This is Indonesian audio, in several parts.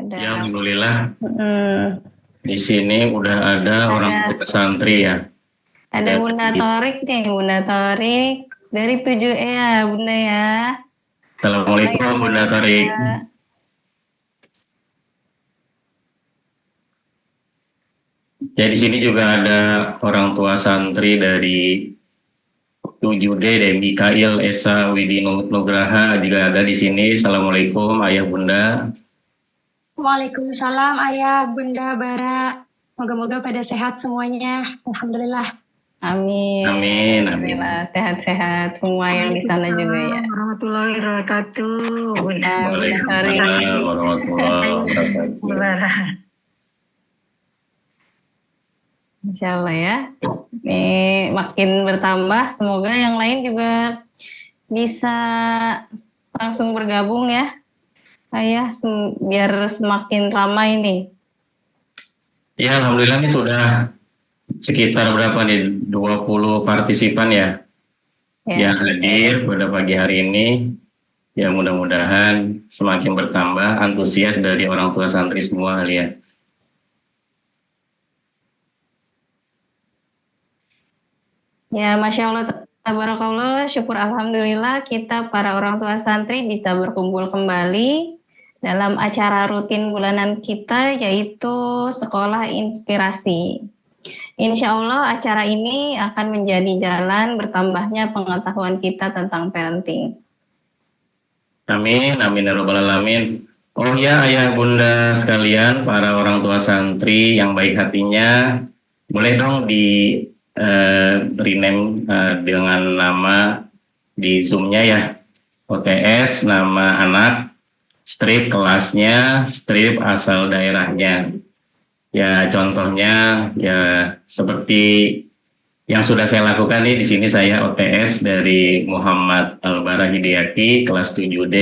Ada. Ya, alhamdulillah. Hmm, Di sini udah ada orang ada tua santri ya. ada Bunda Dari Torik nih, Bunda Torik dari 7E ya, Bunda ya. Selamat Assalamualaikum Ilmu Bunda Bunda. Tarik. Ya, di sini juga ada orang tua santri dari 7D dari Mikail Esa Widi Nugraha juga ada di sini. Assalamualaikum Ayah Bunda. Waalaikumsalam Ayah, Bunda, Bara. Moga-moga pada sehat semuanya. Alhamdulillah. Amin. Amin, amin. Alhamdulillah sehat-sehat semua yang di sana juga ya. Waalaikumsalam warahmatullahi wabarakatuh. Bunda. Bunda Torik. Waalaikumsalam warahmatullahi wabarakatuh. Bara. Insya Allah ya. Ini makin bertambah. Semoga yang lain juga bisa langsung bergabung ya. Ayah, biar semakin ramai nih. Ya, alhamdulillah ini sudah sekitar berapa nih? 20 partisipan ya yang hadir pada pagi hari ini. Ya, mudah-mudahan semakin bertambah antusias dari orang tua santri semua ya. Ya, Masya Allah, tabarakallah, syukur alhamdulillah kita para orang tua santri bisa berkumpul kembali dalam acara rutin bulanan kita yaitu Sekolah Inspirasi. Insya Allah acara ini akan menjadi jalan bertambahnya pengetahuan kita tentang parenting. Amin, amin ya rabbal alamin. Oh ya, ayah bunda sekalian, para orang tua santri yang baik hatinya, boleh dong di rename dengan nama di Zoom-nya ya, OTS, nama anak, strip kelasnya, strip asal daerahnya. Ya contohnya ya seperti yang sudah saya lakukan nih, di sini saya OTS dari Muhammad Albara Hidayati, kelas 7D,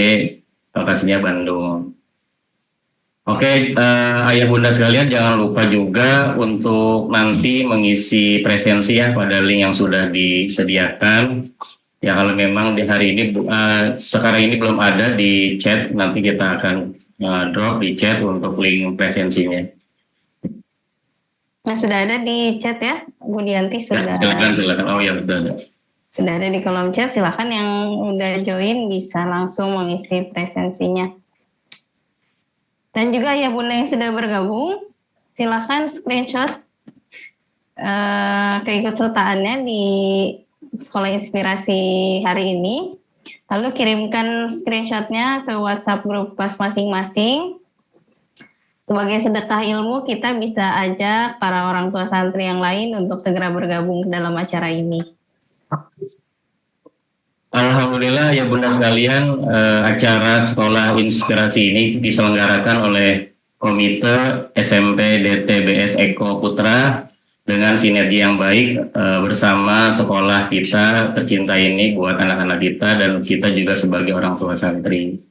lokasinya Bandung. Oke, ayah bunda sekalian jangan lupa juga untuk nanti mengisi presensi ya pada link yang sudah disediakan. Ya kalau memang di hari ini, sekarang ini belum ada di chat, nanti kita akan drop di chat untuk link presensinya. Nah, sudah ada di chat ya, Bu Dianti sudah. Ya, silakan. Oh ya, betul. Sudah ada di kolom chat, silakan yang udah join bisa langsung mengisi presensinya. Dan juga ya bunda yang sudah bergabung, silakan screenshot keikutsertaannya di Sekolah Inspirasi hari ini. Lalu kirimkan screenshotnya ke WhatsApp grup kelas masing-masing. Sebagai sedekah ilmu, kita bisa ajak para orang tua santri yang lain untuk segera bergabung dalam acara ini. Alhamdulillah ya bunda sekalian, acara Sekolah Inspirasi ini diselenggarakan oleh Komite SMP DTBS Eko Putra dengan sinergi yang baik bersama sekolah kita tercinta ini buat anak-anak kita dan kita juga sebagai orang tua santri.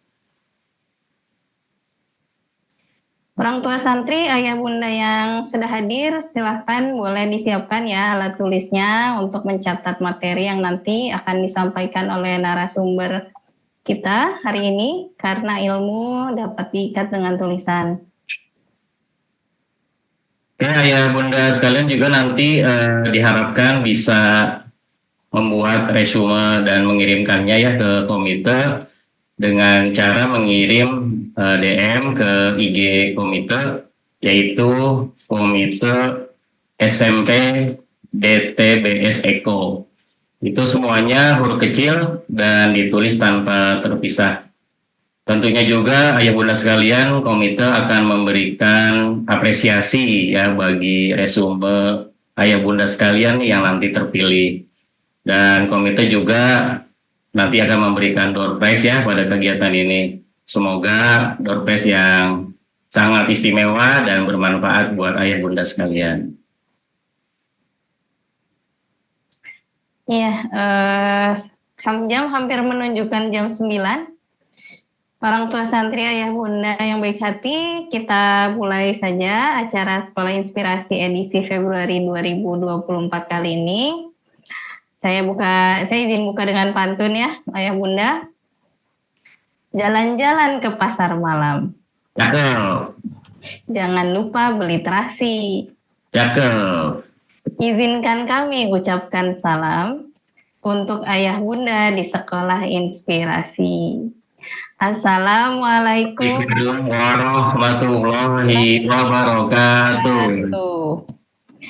Orang tua santri, ayah bunda yang sudah hadir, silahkan boleh disiapkan ya alat tulisnya untuk mencatat materi yang nanti akan disampaikan oleh narasumber kita hari ini, karena ilmu dapat diikat dengan tulisan. Oke, ayah bunda sekalian juga nanti diharapkan bisa membuat resume dan mengirimkannya ya ke komite dengan cara mengirim DM ke IG komite, yaitu Komite SMP DTBS Eko. Itu semuanya huruf kecil dan ditulis tanpa terpisah. Tentunya juga ayah bunda sekalian, komite akan memberikan apresiasi ya bagi resume ayah bunda sekalian yang nanti terpilih. Dan komite juga nanti akan memberikan door prize ya pada kegiatan ini. Semoga door prize yang sangat istimewa dan bermanfaat buat ayah bunda sekalian. Iya, jam hampir menunjukkan jam 9. Orang tua santri, ayah bunda yang baik hati, kita mulai saja acara Sekolah Inspirasi edisi Februari 2024 kali ini. Saya izin buka dengan pantun ya, ayah bunda. Jalan-jalan ke pasar malam. Jangan lupa beli terasi. Cakep. Izinkan kami ucapkan salam untuk ayah bunda di sekolah inspirasi. Assalamualaikum Warahmatullahi wabarakatuh. warahmatullahi.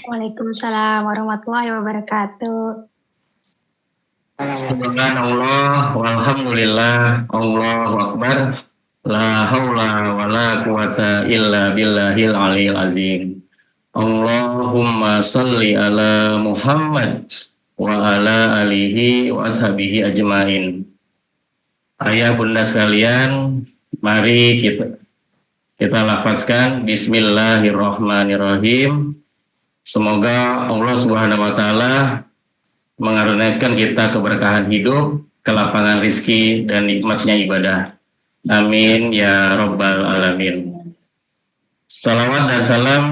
Waalaikumsalam warahmatullahi wabarakatuh. Subhanallah, walhamdulillah, Allahu Akbar, la haula wa la quwata illa billahil aliyil azim. Allahumma salli ala Muhammad wa ala alihi wa ashabihi ajmain. Ayah bunda sekalian, mari kita lafazkan Bismillahirrahmanirrahim. Semoga Allah Subhanahu wa taala mengaruniakan kita keberkahan hidup, kelapangan rizki, dan nikmatnya ibadah. Amin ya Rabbal Alamin. Salawat dan salam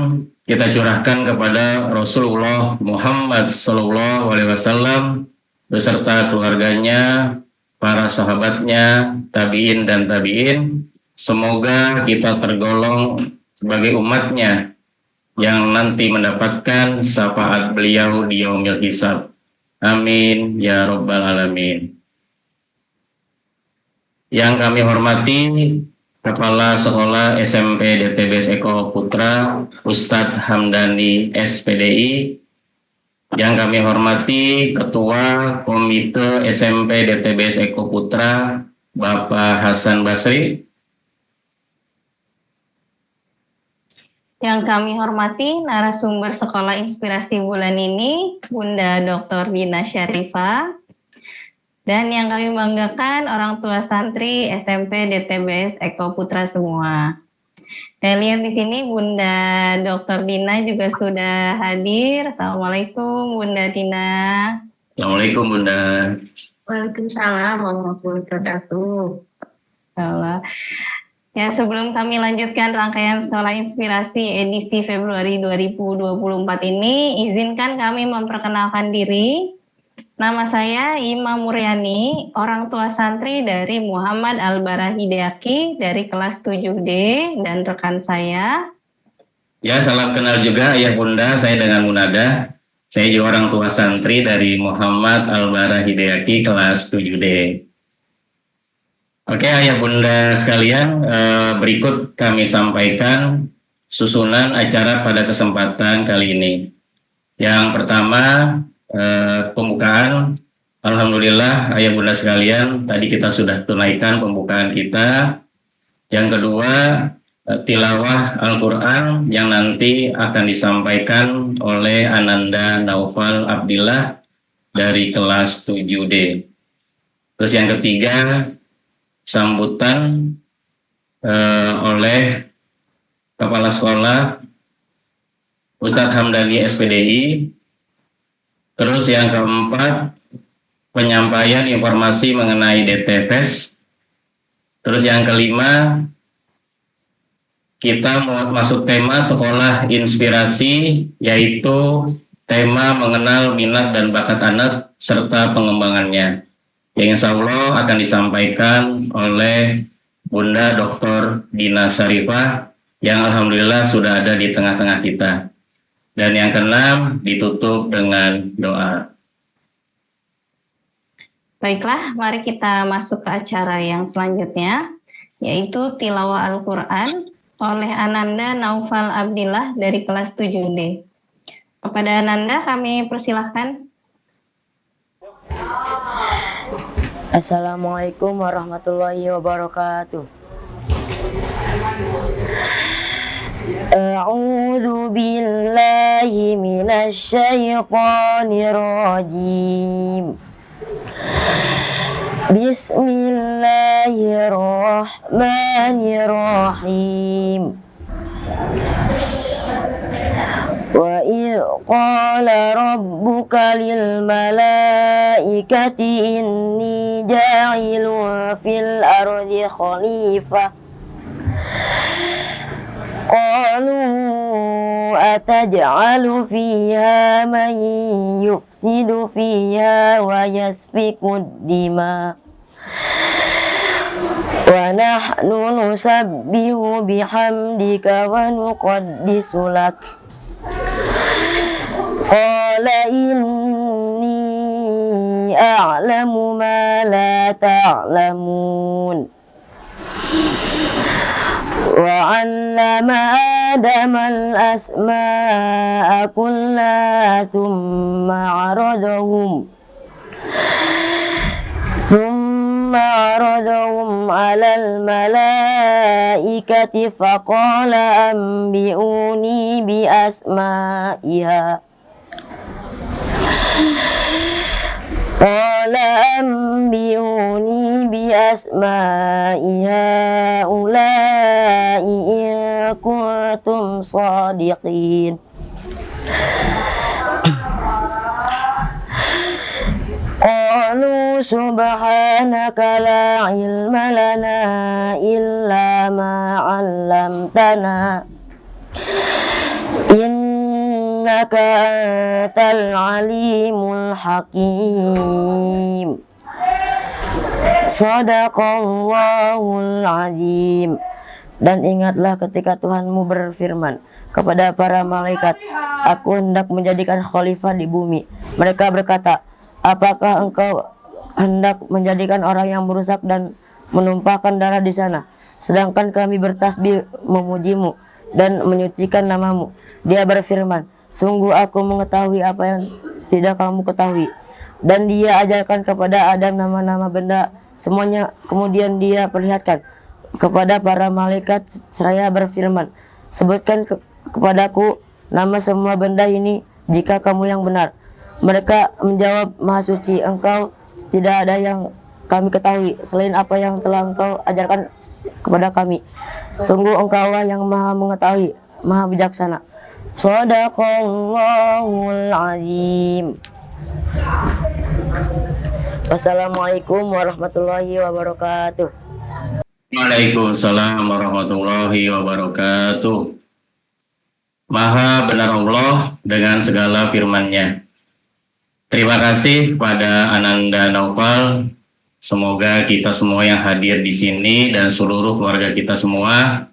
kita curahkan kepada Rasulullah Muhammad SAW beserta keluarganya, para sahabatnya, tabi'in dan tabi'in. Semoga kita tergolong sebagai umatnya yang nanti mendapatkan syafaat beliau di yaumil hisab. Amin ya Rabbal Alamin. Yang kami hormati Kepala Sekolah SMP DTBS Eko Putra Ustadz Hamdani SPDI. Yang kami hormati Ketua Komite SMP DTBS Eko Putra Bapak Hasan Basri. Yang kami hormati narasumber Sekolah Inspirasi bulan ini, Bunda Dr. Dina Syarifah. Dan yang kami banggakan orang tua santri SMP DTBS Eko Putra semua. Saya lihat di sini Bunda Dr. Dina juga sudah hadir. Assalamualaikum Bunda Dina. Assalamualaikum Bunda. Waalaikumsalam warahmatullahi wabarakatuh. Allah. Ya, sebelum kami lanjutkan rangkaian Sekolah Inspirasi edisi Februari 2024 ini, izinkan kami memperkenalkan diri. Nama saya Ima Muryani, orang tua santri dari Muhammad Al-Bara Hidayaki dari kelas 7D, dan rekan saya. Ya, salam kenal juga Ayah Bunda, saya dengan Munada. Saya juga orang tua santri dari Muhammad Al-Bara Hidayaki kelas 7D. Oke, Ayah Bunda sekalian, berikut kami sampaikan susunan acara pada kesempatan kali ini. Yang pertama, pembukaan. Alhamdulillah, Ayah Bunda sekalian, tadi kita sudah tunaikan pembukaan kita. Yang kedua, tilawah Al-Quran yang nanti akan disampaikan oleh Ananda Naufal Abdillah dari kelas 7D. Terus yang ketiga, sambutan oleh Kepala Sekolah Ustadz Hamdani SPDI. Terus yang keempat, penyampaian informasi mengenai DTFES. Terus yang kelima, kita mau masuk tema Sekolah Inspirasi, yaitu tema mengenal minat dan bakat anak serta pengembangannya, yang insya Allah akan disampaikan oleh Bunda Dr. Dina Syarifah yang alhamdulillah sudah ada di tengah-tengah kita. Dan yang keenam ditutup dengan doa. Baiklah, mari kita masuk ke acara yang selanjutnya, yaitu tilawah Al-Quran oleh Ananda Naufal Abdillah dari kelas 7D. Kepada Ananda kami persilahkan. Assalamualaikum warahmatullahi wabarakatuh. A'udzu billahi minasy syaithanir rajim. Bismillahirrahmanirrahim. Wa idh qala rabbuka lil malaikati inni ja'ilun fil ardi khalifah. Qalu ataj'alu fiha man yufsidu fiha wa yasfiku dima wa nahnu nusabbihu bihamdika wa nuqaddisu lak. Qala inni a'lamu ma la ta'lamun. Wa 'allama Adama al-asma'a kullaha thumma 'aradahum 'alal malaikati faqala anbi'uni bi asma'iha. Qala anbi'uni bi asma'i haula'i in kuntum shadiqin. Qalu subhanaka la ilma lana illa ma 'allamtana innaka antal alimul hakim. Shadaqallahul azim. Dan ingatlah ketika Tuhanmu berfirman kepada para malaikat, aku hendak menjadikan khalifah di bumi. Mereka berkata, apakah engkau hendak menjadikan orang yang merusak dan menumpahkan darah di sana, sedangkan kami bertasbih memujimu dan menyucikan namamu? Dia berfirman, sungguh aku mengetahui apa yang tidak kamu ketahui. Dan dia ajarkan kepada Adam nama-nama benda semuanya. Kemudian dia perlihatkan kepada para malaikat seraya berfirman, sebutkan kepadaku nama semua benda ini jika kamu yang benar. Mereka menjawab, Maha Suci, engkau tidak ada yang kami ketahui selain apa yang telah engkau ajarkan kepada kami. Sungguh engkaulah yang maha mengetahui, maha bijaksana. Shadaqallahul azim. Wassalamualaikum warahmatullahi wabarakatuh. Waalaikumsalam warahmatullahi wabarakatuh. Maha benar Allah dengan segala firman-Nya. Terima kasih kepada Ananda Naufal. Semoga kita semua yang hadir di sini dan seluruh keluarga kita semua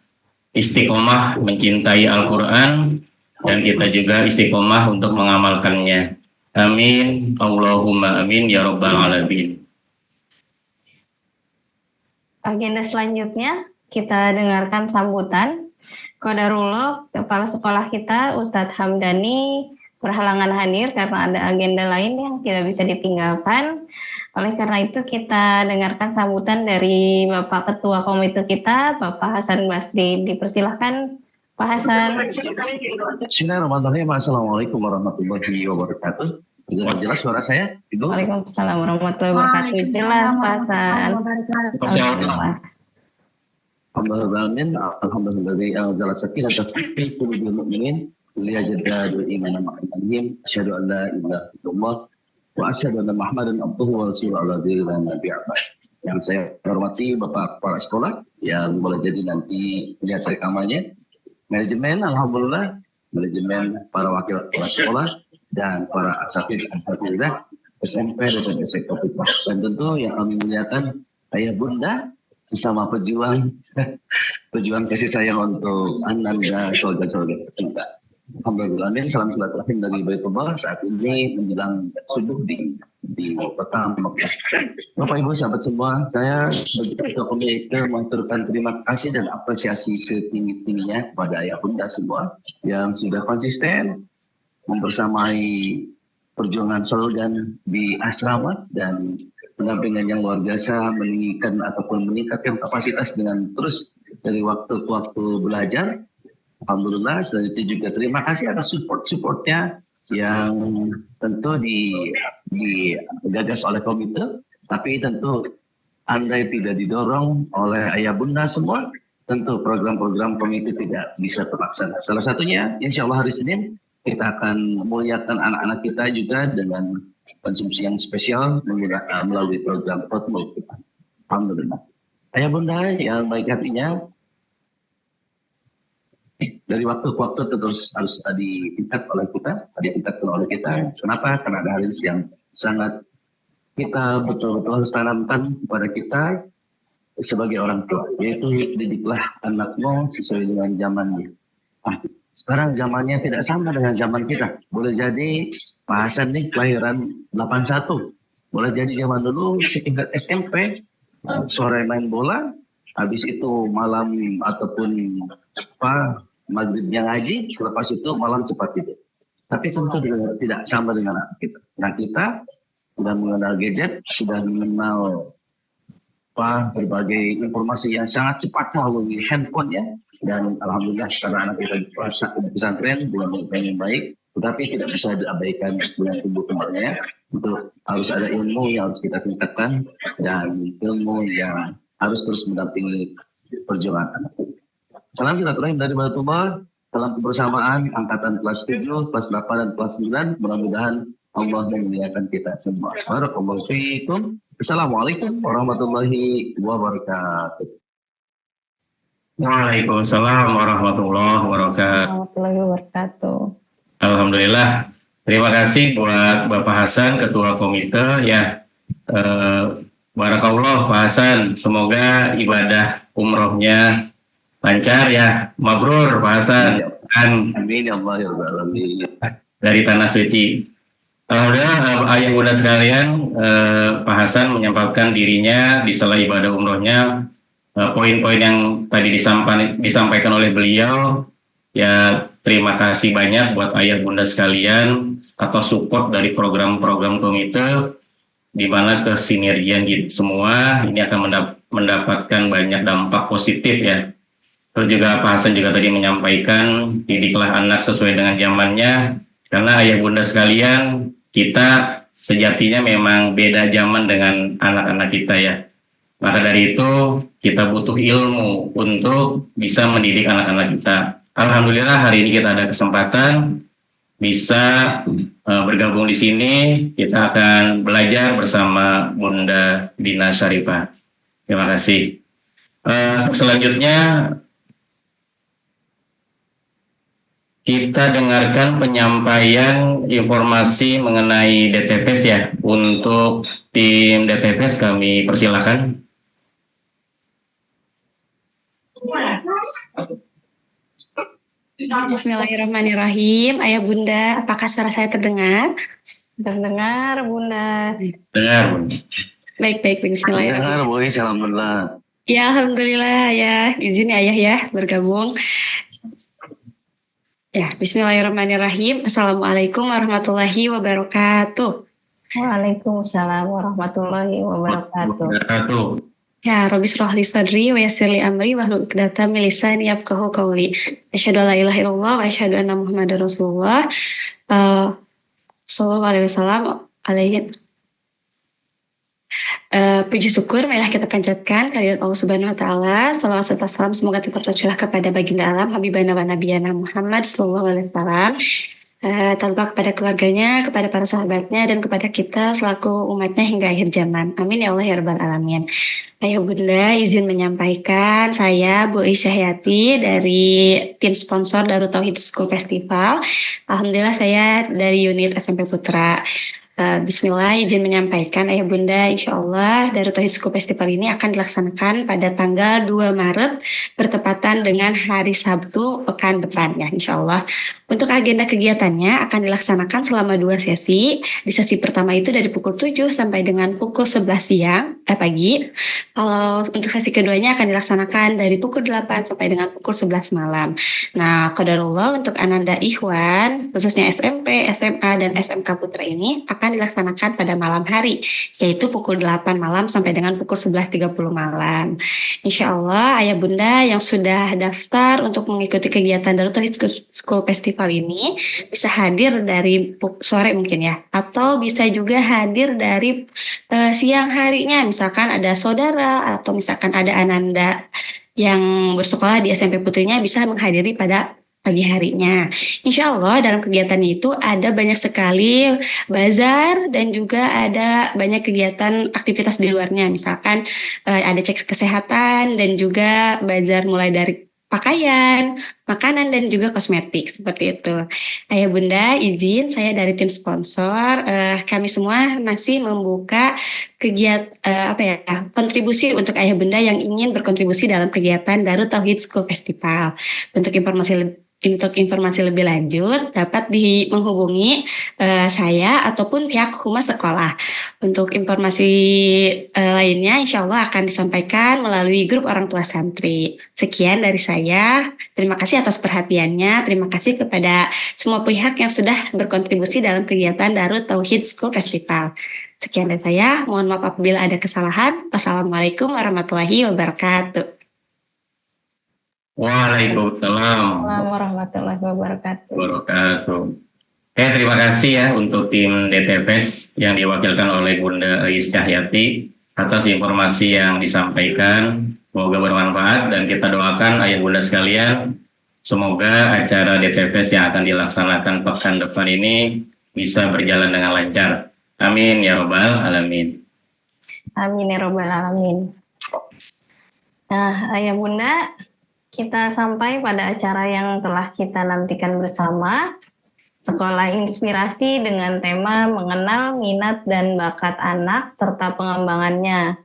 istiqomah mencintai Al-Quran dan kita juga istiqomah untuk mengamalkannya. Amin. Allahumma amin ya rabbal alamin. Agenda selanjutnya kita dengarkan sambutan Qadarullah Kepala Sekolah kita Ustadz Hamdani berhalangan hadir karena ada agenda lain yang tidak bisa ditinggalkan. Oleh karena itu kita dengarkan sambutan dari Bapak Ketua Komite kita, Bapak Hasan Basri. Dipersilahkan Pak Hasan. Bismillahirrahmanirrahim. Assalamualaikum warahmatullahi wabarakatuh. Jelas suara saya, Ibu? Waalaikumsalam warahmatullahi wabarakatuh. Jelas Pak Hasan. Alhamdulillah, alhamdulillah, jalan sakinah fi qulubil mu'minin liyajadadu imanan ma'alim. Asyhadu an la ilaha illallah wa asyhadu anna Muhammadan abduhu wa rasuluhu ala dina nabiyyi. Yang saya hormati Bapak Kepala Sekolah yang boleh jadi nanti lihat rekamannya, manajemen, alhamdulillah, manajemen, para wakil kepala sekolah dan para asatidzah SMP dan SMP, dan tentu yang kami muliakan ayah bunda sesama pejuang pejuang kasih sayang untuk Ananda Shoga tercinta. Alhamdulillah, salam silaturahim dari Baitullah saat ini menjelang subuh di kota Mekah. Bapak Ibu sahabat semua, saya sebagai ketua komite mengaturkan terima kasih dan apresiasi setinggi-tingginya kepada ayah bunda semua yang sudah konsisten membersamai perjuangan slogan di asrama dan pendampingan yang luar biasa meningkatkan kapasitas dengan terus dari waktu ke waktu belajar. Alhamdulillah, selain itu juga terima kasih atas supportnya yang tentu digagas oleh komite, tapi tentu andai tidak didorong oleh ayah bunda semua, tentu program-program komite tidak bisa terlaksana. Salah satunya, insya Allah hari Senin, kita akan muliakan anak-anak kita juga dengan konsumsi yang spesial melalui program Potluck kita. Alhamdulillah. Ayah bunda yang baik hatinya, dari waktu ke waktu terus harus ditingkat oleh kita, Kenapa? Karena ada hal yang sangat kita betul-betul harus tanamkan kepada kita sebagai orang tua, yaitu didiklah anakmu sesuai dengan zamannya. Sekarang zamannya tidak sama dengan zaman kita. Boleh jadi Pak Hasan nih kelahiran 81. Boleh jadi zaman dulu setingkat SMP, sore main bola, habis itu malam ataupun maghribnya ngaji, selepas itu malam cepat tidur. Tapi tentu tidak sama dengan anak kita. Nah, kita sudah mengenal gadget, sudah mengenal berbagai informasi yang sangat cepat melalui handphone ya. Dan alhamdulillah sekarang anak kita di pesantren dengan yang baik, tetapi tidak bisa diabaikan dengan tumbuh kembangnya. Untuk harus ada ilmu yang harus kita tingkatkan dan ilmu yang harus terus mendampingi perjuangan anak. Salam silaturahim dari Baratullah. Dalam kebersamaan angkatan kelas 7, kelas 8, dan kelas 9. Mudah-mudahan Allah memuliakan kita semua. Barakallahu fiikum. Assalamualaikum warahmatullahi wabarakatuh. Waalaikumsalam warahmatullahi wabarakatuh. Alhamdulillah. Terima kasih buat Bapak Hasan, Ketua Komite ya. Barakallah Pak Hasan. Semoga ibadah umrohnya lancar ya, mabrur Pak Hasan. Amin ya Allah ya Rabbi. Dari tanah suci. Alhamdulillah ayah bunda sekalian, Pak Hasan menyampaikan dirinya di sela ibadah umrohnya, poin-poin yang tadi disampaikan oleh beliau. Ya terima kasih banyak buat ayah bunda sekalian atas support dari program-program komite, di mana kesinergian semua ini akan mendapatkan banyak dampak positif ya. Terus juga Pak Hasan juga tadi menyampaikan didiklah anak sesuai dengan zamannya, karena ayah bunda sekalian kita sejatinya memang beda zaman dengan anak-anak kita ya. Maka dari itu kita butuh ilmu untuk bisa mendidik anak-anak kita. Alhamdulillah hari ini kita ada kesempatan bisa bergabung di sini. Kita akan belajar bersama Bunda Dina Syarifah. Terima kasih. Selanjutnya kita dengarkan penyampaian informasi mengenai DTPS ya. Untuk tim DTPS kami persilakan. Bismillahirrahmanirrahim. Ayah bunda, apakah suara saya terdengar? Terdengar Bunda. Dengar Bunda. Baik, bismillahirrahmanirrahim. Dengar, boy, alhamdulillah. Ya, alhamdulillah ya. Izin ya ayah ya bergabung. Ya, bismillahirrahmanirrahim. Assalamualaikum warahmatullahi wabarakatuh. Waalaikumsalam warahmatullahi wabarakatuh. Ya, Rabbi shrah li sadri wa yassir li amri wahlul 'uqdatam min lisani yafqahu qawli. Asyhadu an la ilaha illallah wa asyhadu anna Muhammadar Rasulullah. Sallallahu alaihi wasallam alaihi. Puji syukur marilah kita panjatkan kehadirat Allah Subhanahu wa taala. Salawat serta salam semoga tetap tercurah kepada baginda alam habibana wa nabiyana Muhammad sallallahu alaihi wasallam. Tanpa kepada keluarganya, kepada para sahabatnya, dan kepada kita selaku umatnya hingga akhir zaman. Amin ya Allah ya Rabbal Alamin. Ayo bunda, izin menyampaikan saya Bu Isyahyati dari tim sponsor Darut Tauhid School Festival. Alhamdulillah saya dari unit SMP Putra. Bismillah, izin menyampaikan ayah bunda, insya Allah Darut Tauhid School Festival ini akan dilaksanakan pada tanggal 2 Maret bertepatan dengan hari Sabtu pekan depan ya insya Allah. Untuk agenda kegiatannya akan dilaksanakan selama 2 sesi. Di sesi pertama itu dari pukul 7 sampai dengan pukul 11 pagi. Kalau untuk sesi keduanya akan dilaksanakan dari pukul 8 sampai dengan pukul 11 malam. Nah, qadarullah untuk Ananda Ikhwan, khususnya SMP, SMA, dan SMK Putra ini akan dilaksanakan pada malam hari, yaitu pukul 8 malam sampai dengan pukul 11.30 malam. Insya Allah, ayah bunda yang sudah daftar untuk mengikuti kegiatan Darut Tauhid School Festival ini bisa hadir dari sore mungkin ya, atau bisa juga hadir dari siang harinya, misalkan ada saudara atau misalkan ada ananda yang bersekolah di SMP putrinya bisa menghadiri pada pagi harinya. Insya Allah dalam kegiatannya itu ada banyak sekali bazar dan juga ada banyak kegiatan aktivitas di luarnya. Misalkan ada cek kesehatan dan juga bazar mulai dari pakaian, makanan, dan juga kosmetik seperti itu. Ayah Bunda, izin saya dari tim sponsor, kami semua masih membuka kontribusi untuk Ayah Bunda yang ingin berkontribusi dalam kegiatan Darut Tauhid School Festival. Untuk informasi lebih lanjut dapat menghubungi saya ataupun pihak humas sekolah. Untuk informasi lainnya insya Allah akan disampaikan melalui grup orang tua santri. Sekian dari saya. Terima kasih atas perhatiannya. Terima kasih kepada semua pihak yang sudah berkontribusi dalam kegiatan Darut Tauhid School Festival. Sekian dari saya. Mohon maaf apabila ada kesalahan. Wassalamualaikum warahmatullahi wabarakatuh. Waalaikumsalam warahmatullahi wabarakatuh. Oke, terima kasih ya untuk tim DTPS yang diwakilkan oleh Bunda Ais Cahyati atas informasi yang disampaikan. Semoga bermanfaat dan kita doakan ayah bunda sekalian, semoga acara DTPS yang akan dilaksanakan pekan depan ini bisa berjalan dengan lancar. Amin ya robbal alamin. Amin ya robbal alamin. Nah, ayah bunda, kita sampai pada acara yang telah kita nantikan bersama, Sekolah Inspirasi dengan tema Mengenal Minat dan Bakat Anak serta Pengembangannya,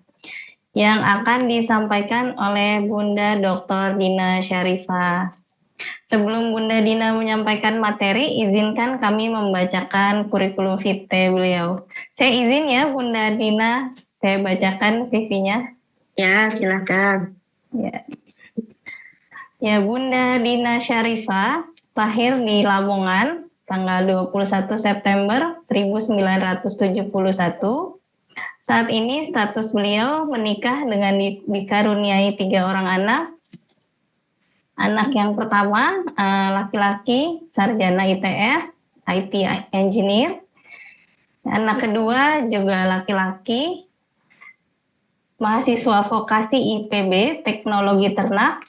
yang akan disampaikan oleh Bunda Dr. Dina Syarifah. Sebelum Bunda Dina menyampaikan materi, izinkan kami membacakan kurikulum vitae beliau. Saya izin ya Bunda Dina, saya bacakan CV-nya. Ya, silakan. Ya, Bunda Dina Syarifah lahir di Lamongan tanggal 21 September 1971. Saat ini status beliau menikah dengan dikaruniai 3 orang anak. Anak yang pertama laki-laki sarjana ITS, IT engineer. Anak kedua juga laki-laki mahasiswa vokasi IPB Teknologi Ternak.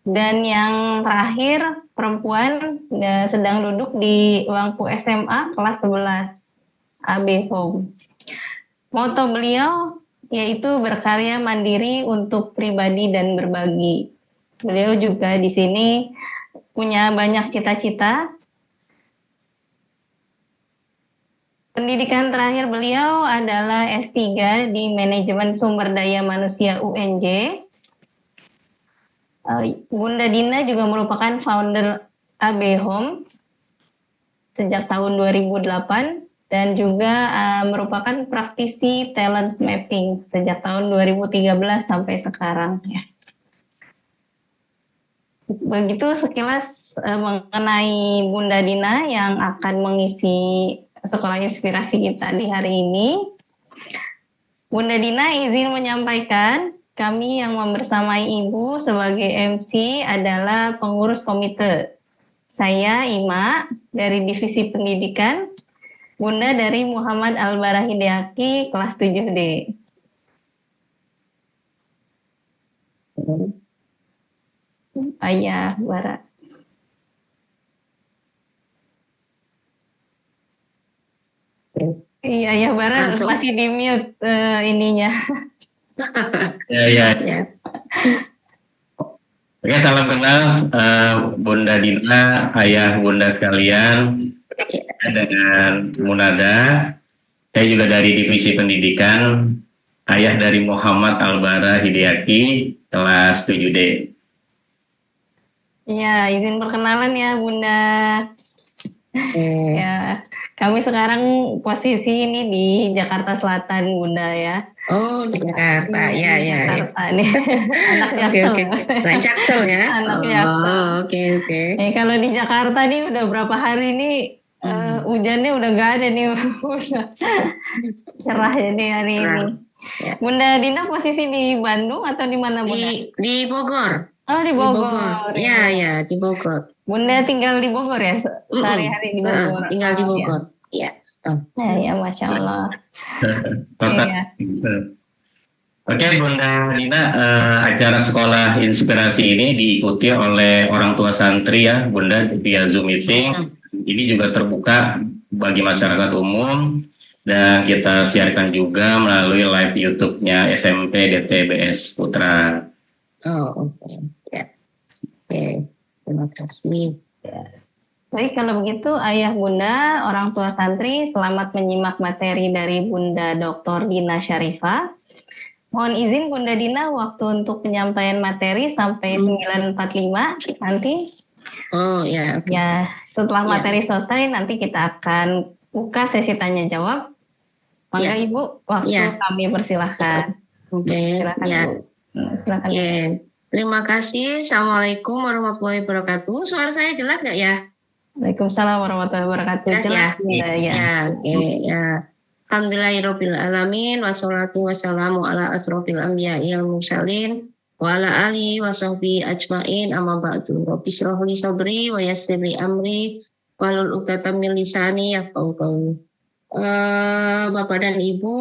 Dan yang terakhir perempuan sedang duduk di bangku SMA kelas 11 AB Home. Moto beliau yaitu berkarya mandiri untuk pribadi dan berbagi. Beliau juga di sini punya banyak cita-cita. Pendidikan terakhir beliau adalah S3 di Manajemen Sumber Daya Manusia UNJ. Bunda Dina juga merupakan founder AB Home sejak tahun 2008 dan juga merupakan praktisi talent mapping sejak tahun 2013 sampai sekarang ya. Begitu sekilas mengenai Bunda Dina yang akan mengisi Sekolah Inspirasi kita di hari ini. Bunda Dina izin menyampaikan kami yang membersamai Ibu sebagai MC adalah pengurus komite. Saya Ima dari Divisi Pendidikan, Bunda dari Muhammad Al-Bara Hidayaki kelas 7D. Ayah Bara. Iya, Ayah Bara Langsung. masih di mute ininya. Ya. Oke, salam kenal Bunda Dina, ayah bunda sekalian, dengan Munada. Saya juga dari Divisi Pendidikan, ayah dari Muhammad Al-Bara Hidayaki, kelas 7D. Iya, izin perkenalan ya Bunda. Ya, kami sekarang posisi ini di Jakarta Selatan Bunda ya. Oh, di Jakarta. Ya. Jakarta nih. Anak Jaksel. Oke. Anak Jaksel ya. Anak Jaksel. Oh, oke. Kalau di Jakarta nih udah berapa hari nih hujannya udah gak ada nih. Udah cerah jadi hari ini. Ya. Bunda Dina posisi di Bandung atau di mana Bunda? Di Bogor. Oh, di Bogor. Iya, di Bogor. Bunda tinggal di Bogor ya? Sehari-hari di Bogor. Tinggal di Oh, Bogor. Iya. Ya, Masya Allah. Kota. Iya. Oke, Bunda Dina, acara Sekolah Inspirasi ini diikuti oleh orang tua santri ya, Bunda, via Zoom meeting. Ini juga terbuka bagi masyarakat umum dan kita siarkan juga melalui live YouTube-nya SMP DTBS Putra. Oh, oke. Ya. Oke, terima kasih. Baik, kalau begitu Ayah Bunda, orang tua santri, selamat menyimak materi dari Bunda Dr. Dina Syarifah. Mohon izin Bunda Dina, waktu untuk penyampaian materi sampai 9.45 nanti. Oh ya, oke. Ya, setelah Ya. materi selesai nanti kita akan buka sesi tanya jawab. Maka Ya. Ibu, waktu Ya. kami persilahkan. Oke, Silakan ya. Bu. Silakan. Oke. Terima kasih. Assalamualaikum warahmatullahi wabarakatuh. Suara saya jelas nggak ya? Waalaikumsalam warahmatullahi wabarakatuh. Jelas ya? Jelas Bunda ya. Ya, oke, ya. Alhamdulillahirabbil alamin wassalatu wassalamu ala asrofil anbiya'i wal mursalin wa ala alihi wa sahbihi ajmain amma ba'du. Rabbi shrah li sadri wa yassir li amri wahlul 'uqdatam min lisani yafqahu qawli. Bapak dan Ibu,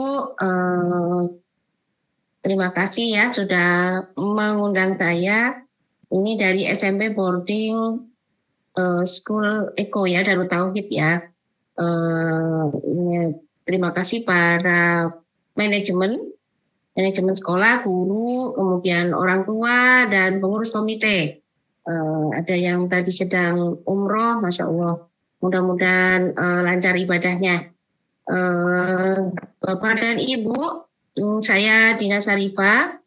terima kasih ya sudah mengundang saya. Ini dari SMP Boarding School Eko ya, Darut Tauhid ya. Terima kasih para manajemen sekolah, guru, kemudian orang tua dan pengurus komite. Ada yang tadi sedang umroh, masya Allah. Mudah-mudahan lancar ibadahnya. Bapak dan Ibu, saya Dina Syarifah.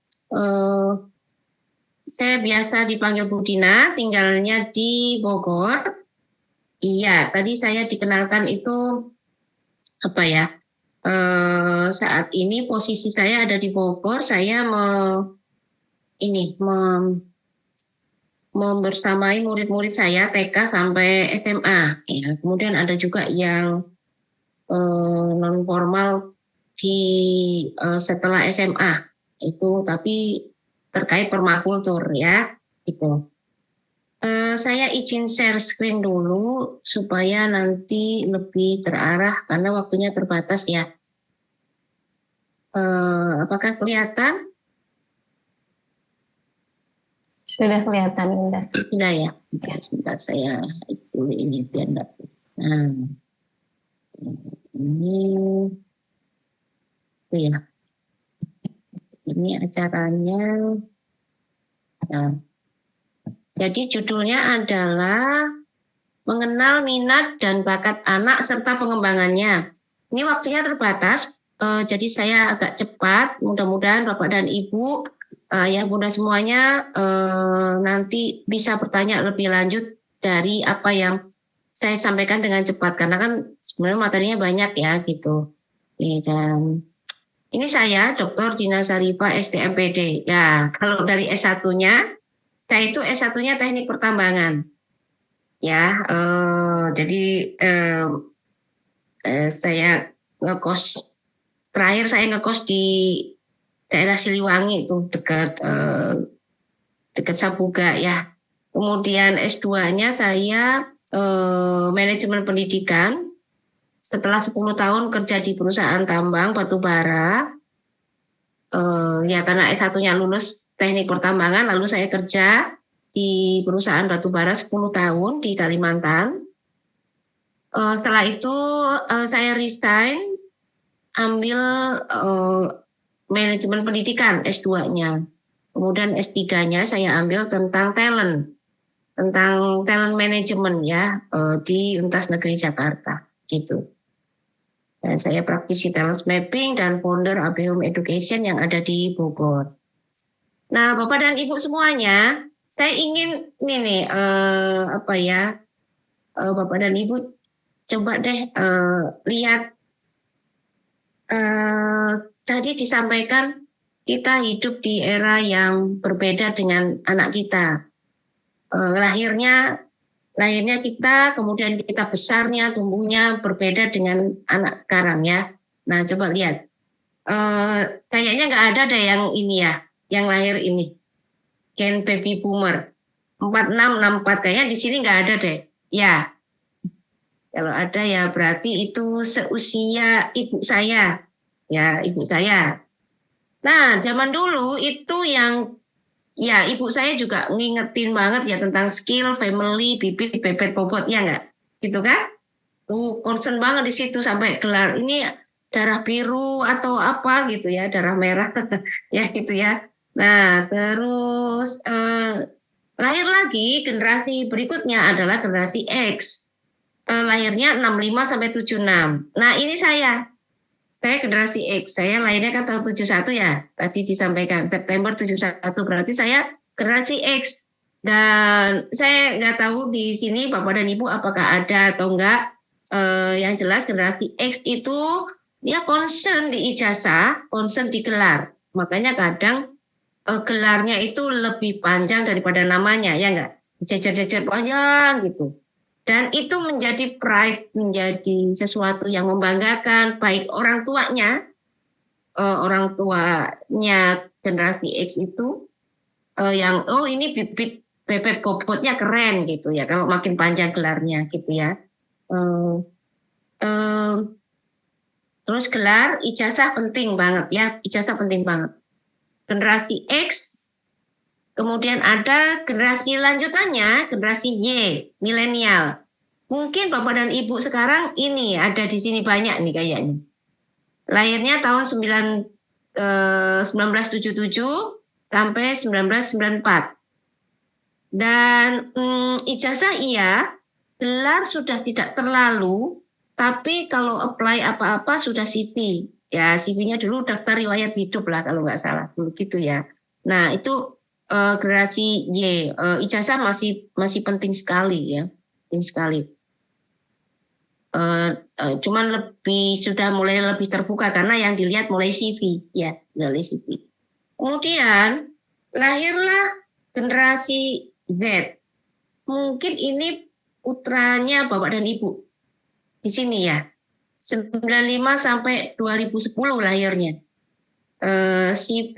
Saya biasa dipanggil Bu Dina, tinggalnya di Bogor. Iya, tadi saya dikenalkan itu apa ya? Saat ini posisi saya ada di Bogor. Saya membersamai murid-murid saya TK sampai SMA. Ya, kemudian ada juga yang non formal di setelah SMA itu, tapi terkait permakultur ya, itu. Saya izin share screen dulu supaya nanti lebih terarah karena waktunya terbatas ya. Apakah kelihatan? Sudah kelihatan Bunda. Tidak ya? Sebentar saya itu ini biar enggak. Nah, ini itu ya. Ini acaranya. Nah, jadi judulnya adalah mengenal minat dan bakat anak serta pengembangannya. Ini waktunya terbatas, jadi saya agak cepat. Mudah-mudahan Bapak dan Ibu, ya Bunda semuanya nanti bisa bertanya lebih lanjut dari apa yang saya sampaikan dengan cepat. Karena kan sebenarnya materinya banyak ya gitu. Oke, dan ini saya Dr. Dina Syarifah STMPD. Ya, kalau dari S1-nya, saya itu S1-nya teknik pertambangan. Ya, jadi saya ngekos, terakhir saya ngekos di daerah Siliwangi itu dekat Sabuga ya. Kemudian S2-nya saya manajemen pendidikan. Setelah 10 tahun kerja di perusahaan tambang batu bara, ya karena S1-nya lulus teknik pertambangan, lalu saya kerja di perusahaan batu bara 10 tahun di Kalimantan. Setelah itu saya resign, ambil manajemen pendidikan S2-nya. Kemudian S3-nya saya ambil tentang talent management ya, di Universitas Negeri Jakarta gitu. Dan saya praktisi talent mapping dan founder AB Home Education yang ada di Bogor. Nah, Bapak dan Ibu semuanya, saya ingin ini nih Bapak dan Ibu coba deh lihat tadi disampaikan kita hidup di era yang berbeda dengan anak kita. Lahirnya kita, kemudian kita besarnya, tumbuhnya berbeda dengan anak sekarang ya. Nah, coba lihat. Kayaknya nggak ada deh yang ini ya, yang lahir ini. Gen baby boomer. 4664 kayaknya di sini nggak ada deh. Ya. Kalau ada ya berarti itu seusia ibu saya. Ya, ibu saya. Nah, zaman dulu itu yang ya ibu saya juga ngingetin banget ya tentang skill, family, bibit, bebet, bobot, ya nggak? Gitu kan? Tuh concern banget di situ sampai gelar ini darah biru atau apa gitu ya, darah merah ya gitu ya. Nah, terus Lahir lagi generasi berikutnya adalah generasi X. Lahirnya 65 sampai 76. Nah, ini saya generasi X. Saya lahirnya kan tahun 71 ya. Tadi disampaikan September 71, berarti saya generasi X. Dan saya nggak tahu di sini Bapak dan Ibu apakah ada atau enggak. Yang jelas generasi X itu dia concern di ijazah, concern di gelar. Makanya kadang gelarnya itu lebih panjang daripada namanya, ya enggak? Jajar-jajar panjang gitu. Dan itu menjadi pride, menjadi sesuatu yang membanggakan, baik orang tuanya generasi X itu, yang ini bibit bebek bobotnya keren gitu ya, kalau makin panjang gelarnya gitu ya. Terus gelar, ijazah penting banget ya, ijazah penting banget. Generasi X, kemudian ada generasi lanjutannya, generasi Y, milenial. Mungkin Bapak dan Ibu sekarang ini ada di sini banyak nih kayaknya. Lahirnya tahun 1977 sampai 1994. Dan ijazah iya, gelar sudah tidak terlalu, tapi kalau apply apa-apa sudah CV. Ya, CV-nya dulu daftar riwayat hidup lah kalau nggak salah, dulu gitu ya. Nah, itu generasi Y, ijazah masih penting sekali ya, penting sekali. Cuman sudah mulai lebih terbuka karena yang dilihat mulai CV ya, mulai CV. Kemudian lahirlah generasi Z. Mungkin ini putranya Bapak dan Ibu di sini ya. 95 sampai 2010 lahirnya. CV